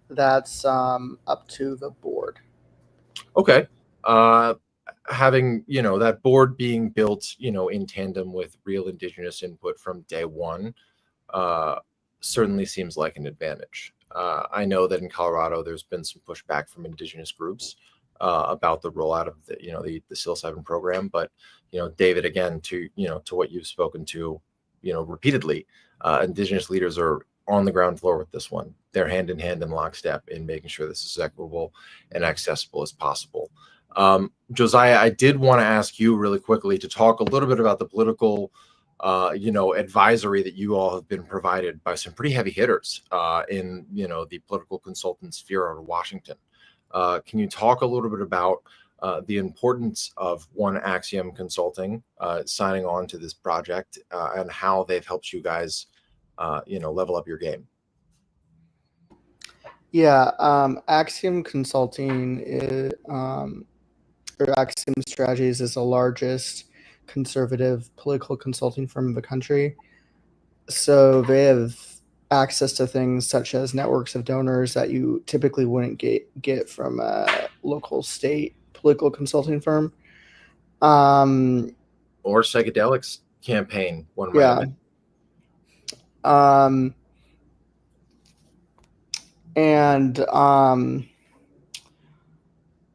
that's up to the board. Okay. Having that board being built in tandem with real indigenous input from day one certainly seems like an advantage. I know that in Colorado there's been some pushback from indigenous groups about the rollout of the psilocybin program, but David, again, to what you've spoken to repeatedly, indigenous leaders are on the ground floor with this one. They're hand in hand in lockstep in making sure this is equitable and accessible as possible. Josiah, I did want to ask you really quickly to talk a little bit about the political, advisory that you all have been provided by some pretty heavy hitters in, the political consultant sphere out of Washington. Can you talk a little bit about the importance of One Axiom Consulting signing on to this project and how they've helped you guys, level up your game? Yeah, Axiom Consulting or Axiom Strategies is the largest conservative political consulting firm in the country. So they have access to things such as networks of donors that you typically wouldn't get from a local state political consulting firm. Or psychedelics campaign, one might have.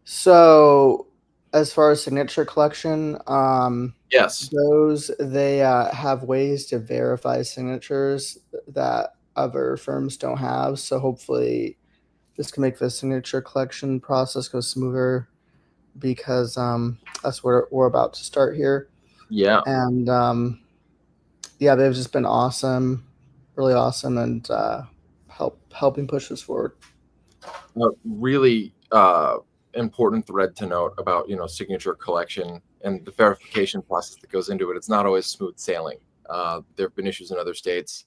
So as far as signature collection, yes, they have ways to verify signatures that other firms don't have. So hopefully this can make the signature collection process go smoother, because that's what we're about to start here. Yeah. And they've just been awesome, really awesome, and helping push this forward. Really important thread to note about signature collection and the verification process that goes into it. It's not always smooth sailing. There have been issues in other states,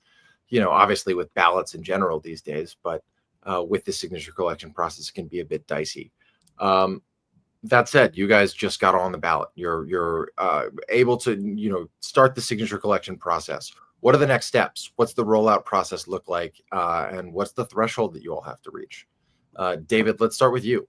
obviously with ballots in general these days, but with the signature collection process, it can be a bit dicey. That said, you guys just got on the ballot. You're able to start the signature collection process. What are the next steps? What's the rollout process look like? And what's the threshold that you all have to reach? David, let's start with you.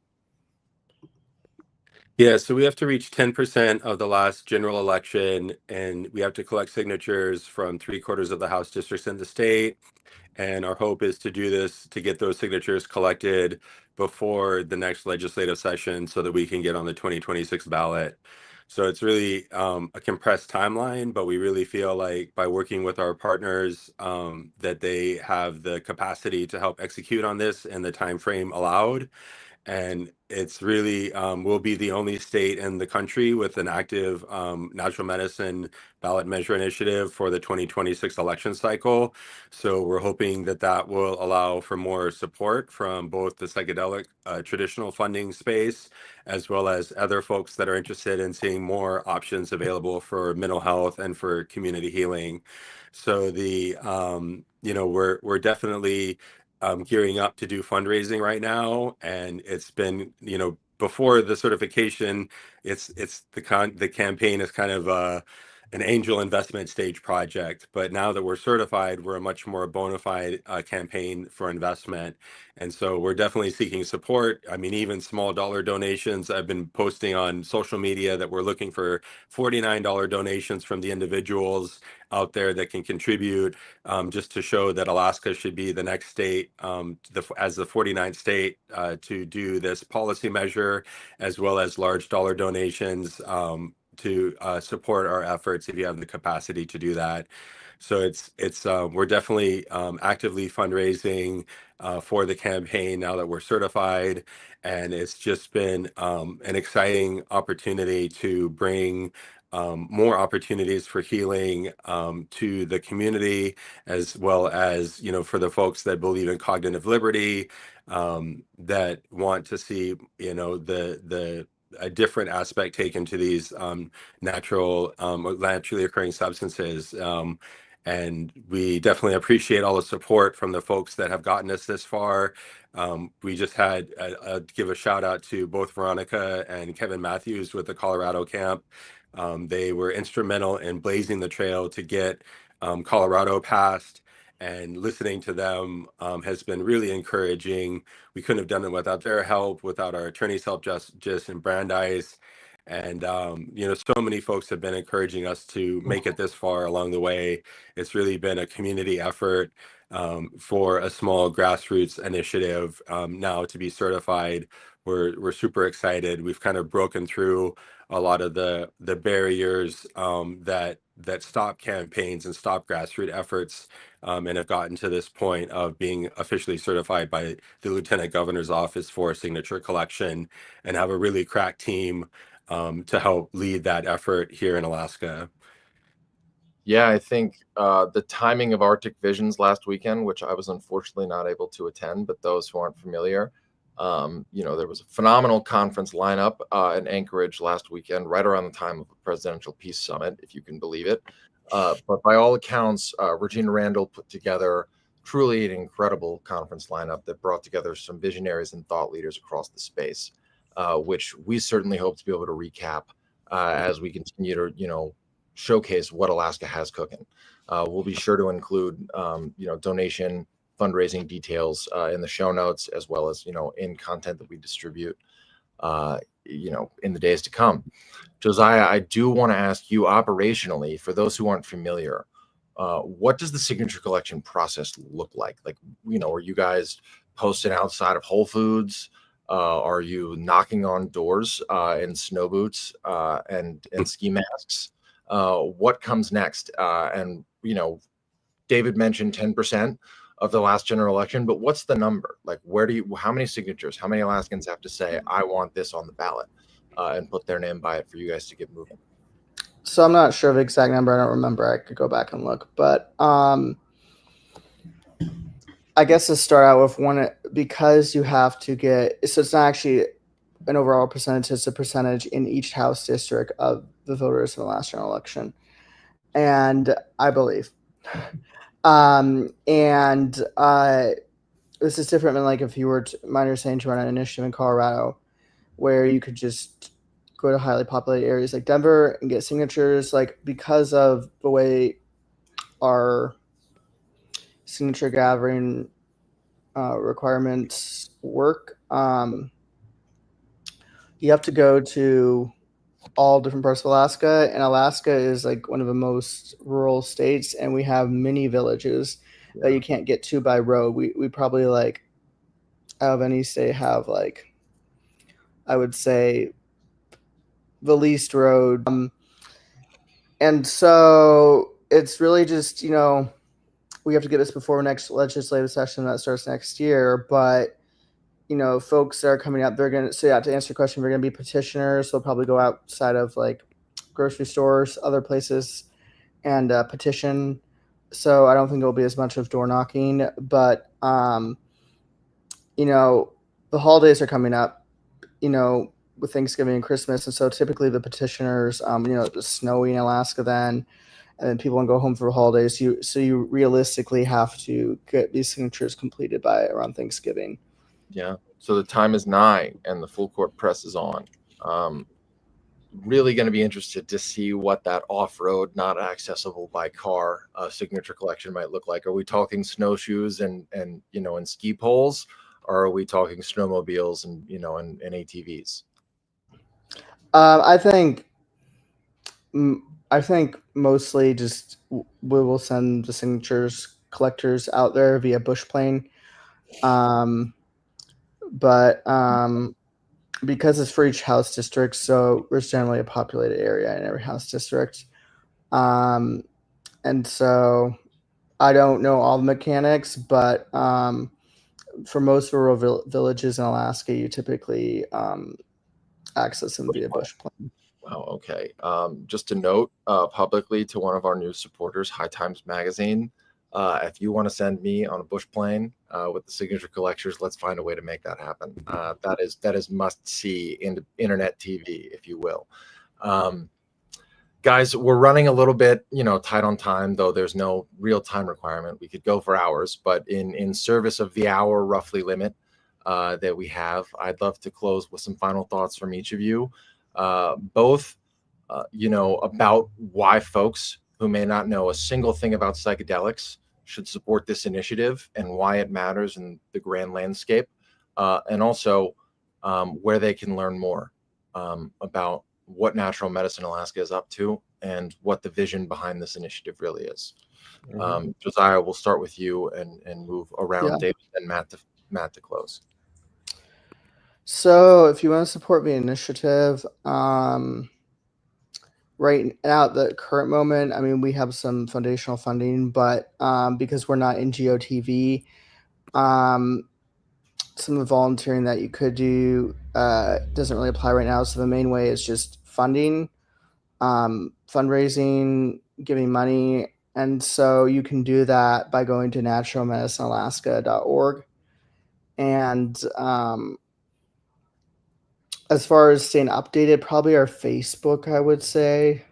Yeah, so we have to reach 10% of the last general election, and we have to collect signatures from 3/4 of the House districts in the state. And our hope is to do this, to get those signatures collected before the next legislative session so that we can get on the 2026 ballot. So it's really a compressed timeline, but we really feel like by working with our partners that they have the capacity to help execute on this in the time frame allowed. And it's really, we'll be the only state in the country with an active natural medicine ballot measure initiative for the 2026 election cycle. So we're hoping that that will allow for more support from both the psychedelic traditional funding space, as well as other folks that are interested in seeing more options available for mental health and for community healing. So we're definitely gearing up to do fundraising right now, and it's been before the certification, it's the campaign is kind of an angel investment stage project. But now that we're certified, we're a much more bona fide campaign for investment. And so we're definitely seeking support. I mean, even small dollar donations. I've been posting on social media that we're looking for $49 donations from the individuals out there that can contribute, just to show that Alaska should be the next state, as the 49th state, to do this policy measure, as well as large dollar donations to support our efforts if you have the capacity to do that. So we're definitely actively fundraising for the campaign now that we're certified, and it's just been an exciting opportunity to bring more opportunities for healing to the community, as well as, for the folks that believe in cognitive liberty, that want to see, a different aspect taken to these naturally occurring substances. And we definitely appreciate all the support from the folks that have gotten us this far. We just had give a shout out to both Veronica and Kevin Matthews with the Colorado camp. They were instrumental in blazing the trail to get Colorado passed, and listening to them has been really encouraging. We couldn't have done it without their help, without our attorney's help, just in Brandeis. And, so many folks have been encouraging us to make it this far along the way. It's really been a community effort for a small grassroots initiative now to be certified. We're super excited. We've kind of broken through a lot of the barriers that stop campaigns and stop grassroots efforts, and have gotten to this point of being officially certified by the Lieutenant Governor's Office for signature collection, and have a really crack team to help lead that effort here in Alaska. Yeah, I think the timing of Arctic Visions last weekend, which I was unfortunately not able to attend, but those who aren't familiar, there was a phenomenal conference lineup in Anchorage last weekend, right around the time of the Presidential Peace Summit, if you can believe it. But by all accounts, Regina Randall put together truly an incredible conference lineup that brought together some visionaries and thought leaders across the space, which we certainly hope to be able to recap as we continue to, showcase what Alaska has cooking. We'll be sure to include, donation, fundraising details in the show notes, as well as, in content that we distribute, in the days to come. Josiah, I do want to ask you operationally, for those who aren't familiar, what does the signature collection process look like? Like, are you guys posted outside of Whole Foods? Are you knocking on doors in snow boots and ski masks? What comes next? And David mentioned 10% of the last general election, but what's the number? Like, how many signatures, how many Alaskans have to say, I want this on the ballot, and put their name by it for you guys to get moving? So I'm not sure of the exact number. I don't remember. I could go back and look, but I guess to start out with one, because you have to so it's not actually an overall percentage, it's a percentage in each House district of the voters in the last general election. And I believe, this is different than, like, if you were my understanding, to run an initiative in Colorado, where you could just go to highly populated areas like Denver and get signatures. Like, because of the way our signature gathering requirements work, you have to go to all different parts of Alaska, and Alaska is like one of the most rural states, and we have many villages that you can't get to by road. We probably, like, out of any state, have, like, I would say, the least road. And so it's really just, we have to get this before next legislative session that starts next year. But, folks that are coming up, they're going to, to answer your question, they're going to be petitioners. They'll probably go outside of, like, grocery stores, other places, and petition. So I don't think it'll be as much of door knocking, but, the holidays are coming up, with Thanksgiving and Christmas. And so typically the petitioners, it's snowy in Alaska then, and then people want to go home for the holidays. So you realistically have to get these signatures completed by around Thanksgiving. Yeah. So the time is nigh and the full court press is on. really going to be interested to see what that off-road, not accessible by car signature collection might look like. Are we talking snowshoes and ski poles, or are we talking snowmobiles and and ATVs? I think mostly just we will send the signatures collectors out there via bush plane. But because it's for each house district, so there's generally a populated area in every house district. And so I don't know all the mechanics, but for most rural villages in Alaska, you typically access them via bush plane. Wow. Okay. Just a note publicly to one of our news supporters, High Times Magazine. If you want to send me on a bush plane with the signature collectors, let's find a way to make that happen. That is must see in internet TV, if you will. Guys, we're running a little bit, tight on time, though there's no real time requirement. We could go for hours, but in service of the hour roughly limit that we have, I'd love to close with some final thoughts from each of you, both, about why folks who may not know a single thing about psychedelics should support this initiative and why it matters in the grand landscape, and also where they can learn more about what Natural Medicine Alaska is up to and what the vision behind this initiative really is. Josiah, we'll start with you and move around David and Matt to close. So if you want to support the initiative, right now at the current moment, I mean, we have some foundational funding, but because we're not NGO TV, some of the volunteering that you could do doesn't really apply right now. So the main way is just funding, fundraising, giving money. And so you can do that by going to naturalmedicinealaska.org. And as far as staying updated, probably our Facebook, I would say,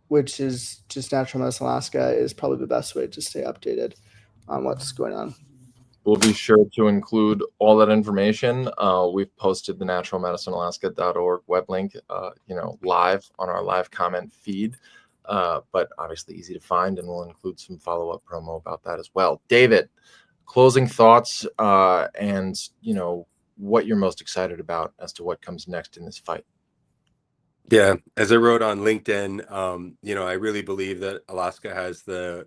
which is just Natural Medicine Alaska, is probably the best way to stay updated on what's going on. We'll be sure to include all that information. We've posted the naturalmedicinealaska.org web link, live on our live comment feed, but obviously easy to find, and we'll include some follow-up promo about that as well. David, closing thoughts, and what you're most excited about as to what comes next in this fight. Yeah, as I wrote on LinkedIn, I really believe that Alaska has the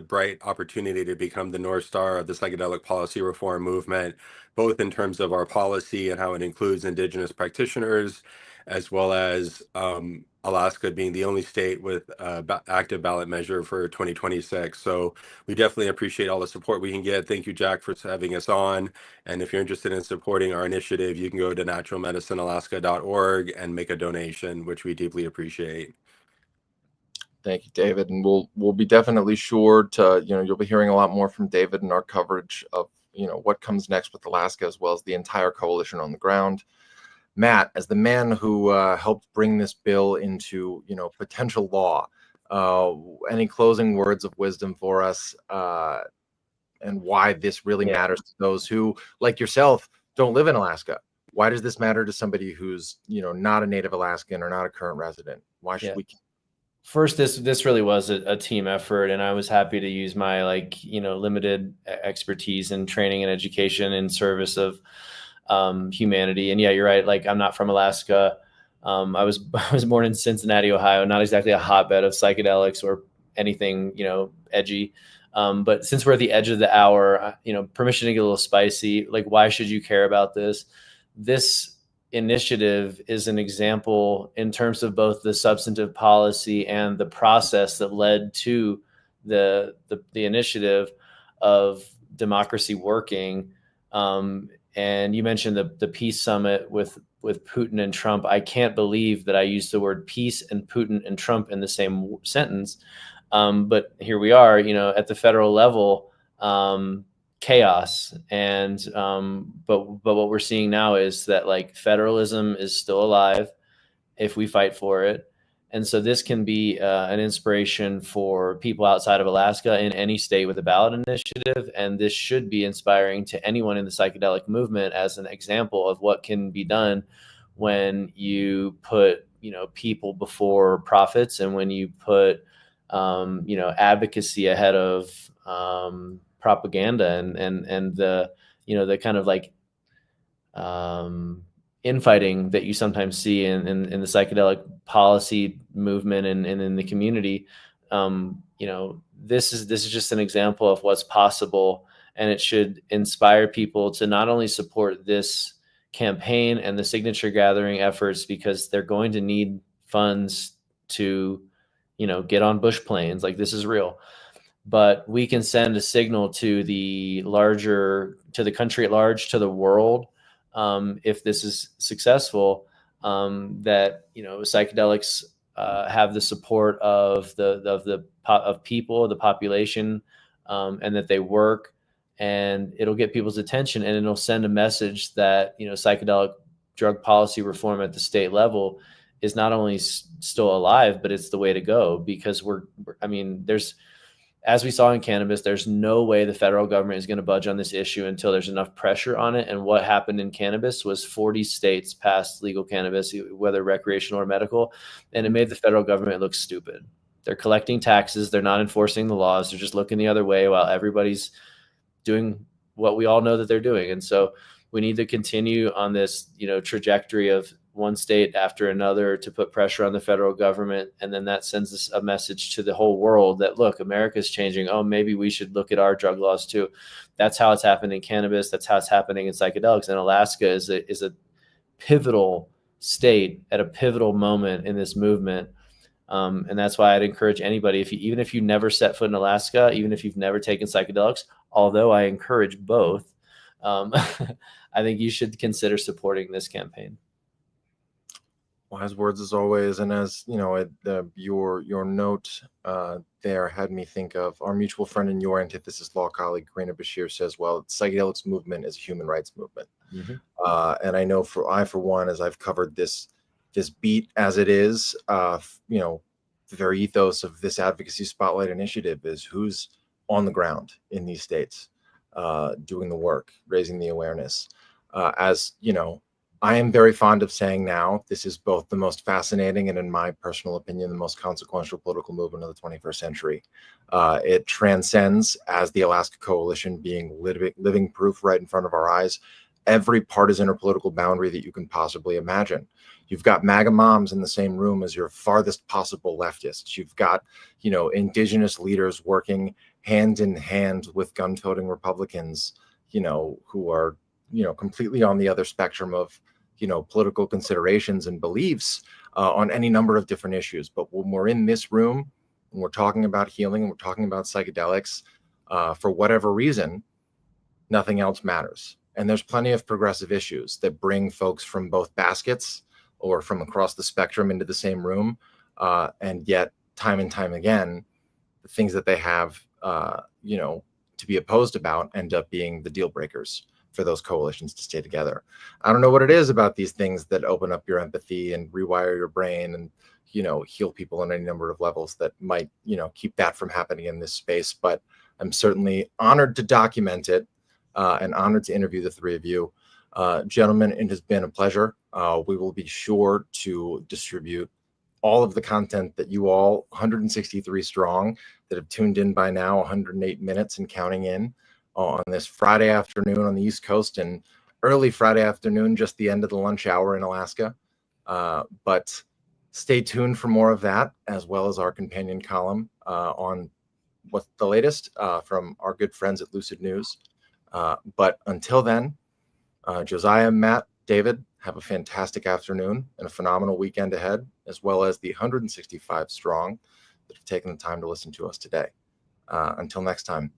bright opportunity to become the North Star of the psychedelic policy reform movement, both in terms of our policy and how it includes indigenous practitioners, as well as Alaska being the only state with active ballot measure for 2026. So we definitely appreciate all the support we can get. Thank you, Jack, for having us on. And if you're interested in supporting our initiative, you can go to naturalmedicinealaska.org and make a donation, which we deeply appreciate. Thank you, David. And we'll be definitely sure to, you'll be hearing a lot more from David in our coverage of, what comes next with Alaska, as well as the entire coalition on the ground. Matt, as the man who helped bring this bill into, potential law, any closing words of wisdom for us, and why this really matters to those who, like yourself, don't live in Alaska? Why does this matter to somebody who's, not a native Alaskan or not a current resident? Why should we? First, this really was a team effort, and I was happy to use my limited expertise in training and education in service of humanity. And yeah, you're right. Like, I'm not from Alaska. I was born in Cincinnati, Ohio, not exactly a hotbed of psychedelics or anything, edgy. But since we're at the edge of the hour, permission to get a little spicy. Like, why should you care about this? This initiative is an example in terms of both the substantive policy and the process that led to the initiative of democracy working. And you mentioned the peace summit with Putin and Trump. I can't believe that I used the word peace and Putin and Trump in the same sentence. But here we are, at the federal level, chaos. And but what we're seeing now is that federalism is still alive if we fight for it. And so this can be an inspiration for people outside of Alaska in any state with a ballot initiative. And this should be inspiring to anyone in the psychedelic movement as an example of what can be done when you put, people before profits, and when you put, advocacy ahead of propaganda and the, the kind of like infighting that you sometimes see in the psychedelic policy movement and in the community. This is just an example of what's possible, and it should inspire people to not only support this campaign and the signature gathering efforts, because they're going to need funds to, get on bush planes. Like, this is real, but we can send a signal to the country at large, to the world, if this is successful, that, psychedelics have the support of people, the population, and that they work, and it'll get people's attention, and it'll send a message that, psychedelic drug policy reform at the state level is not only still alive, but it's the way to go. Because as we saw in cannabis, there's no way the federal government is going to budge on this issue until there's enough pressure on it. And what happened in cannabis was 40 states passed legal cannabis, whether recreational or medical, and it made the federal government look stupid. They're collecting taxes. They're not enforcing the laws. They're just looking the other way while everybody's doing what we all know that they're doing. And so we need to continue on this, trajectory of one state after another to put pressure on the federal government. And then that sends us a message to the whole world that, look, America's changing. Oh, maybe we should look at our drug laws too. That's how it's happening in cannabis. That's how it's happening in psychedelics. And Alaska is a pivotal state at a pivotal moment in this movement. And that's why I'd encourage anybody, even if you never set foot in Alaska, even if you've never taken psychedelics, although I encourage both, I think you should consider supporting this campaign. Wise words as always. And as you know, your note there had me think of our mutual friend and your antithesis law colleague, Karina Bashir, says, well, the psychedelics movement is a human rights movement. Mm-hmm. And I know for one, as I've covered this beat as it is, the very ethos of this Advocacy Spotlight initiative is who's on the ground in these states, doing the work, raising the awareness. As you know, I am very fond of saying now, this is both the most fascinating and, in my personal opinion, the most consequential political movement of the 21st century. It transcends, as the Alaska Coalition being living proof right in front of our eyes, every partisan or political boundary that you can possibly imagine. You've got MAGA moms in the same room as your farthest possible leftists. You've got, indigenous leaders working hand in hand with gun-toting Republicans, who are, completely on the other spectrum of, political considerations and beliefs on any number of different issues. But when we're in this room and we're talking about healing and we're talking about psychedelics, for whatever reason, nothing else matters. And there's plenty of progressive issues that bring folks from both baskets or from across the spectrum into the same room. And yet, time and time again, the things that they have, to be opposed about end up being the deal breakers for those coalitions to stay together. I don't know what it is about these things that open up your empathy and rewire your brain and, heal people on any number of levels that might, keep that from happening in this space. But I'm certainly honored to document it and honored to interview the three of you. Gentlemen, it has been a pleasure. We will be sure to distribute all of the content that you all, 163 strong, that have tuned in by now, 108 minutes and counting in, on this Friday afternoon on the East Coast and early Friday afternoon, just the end of the lunch hour in Alaska. But stay tuned for more of that, as well as our companion column on what's the latest from our good friends at Lucid News. But until then, Josiah, Matt, David, have a fantastic afternoon and a phenomenal weekend ahead, as well as the 165 strong that have taken the time to listen to us today. Until next time.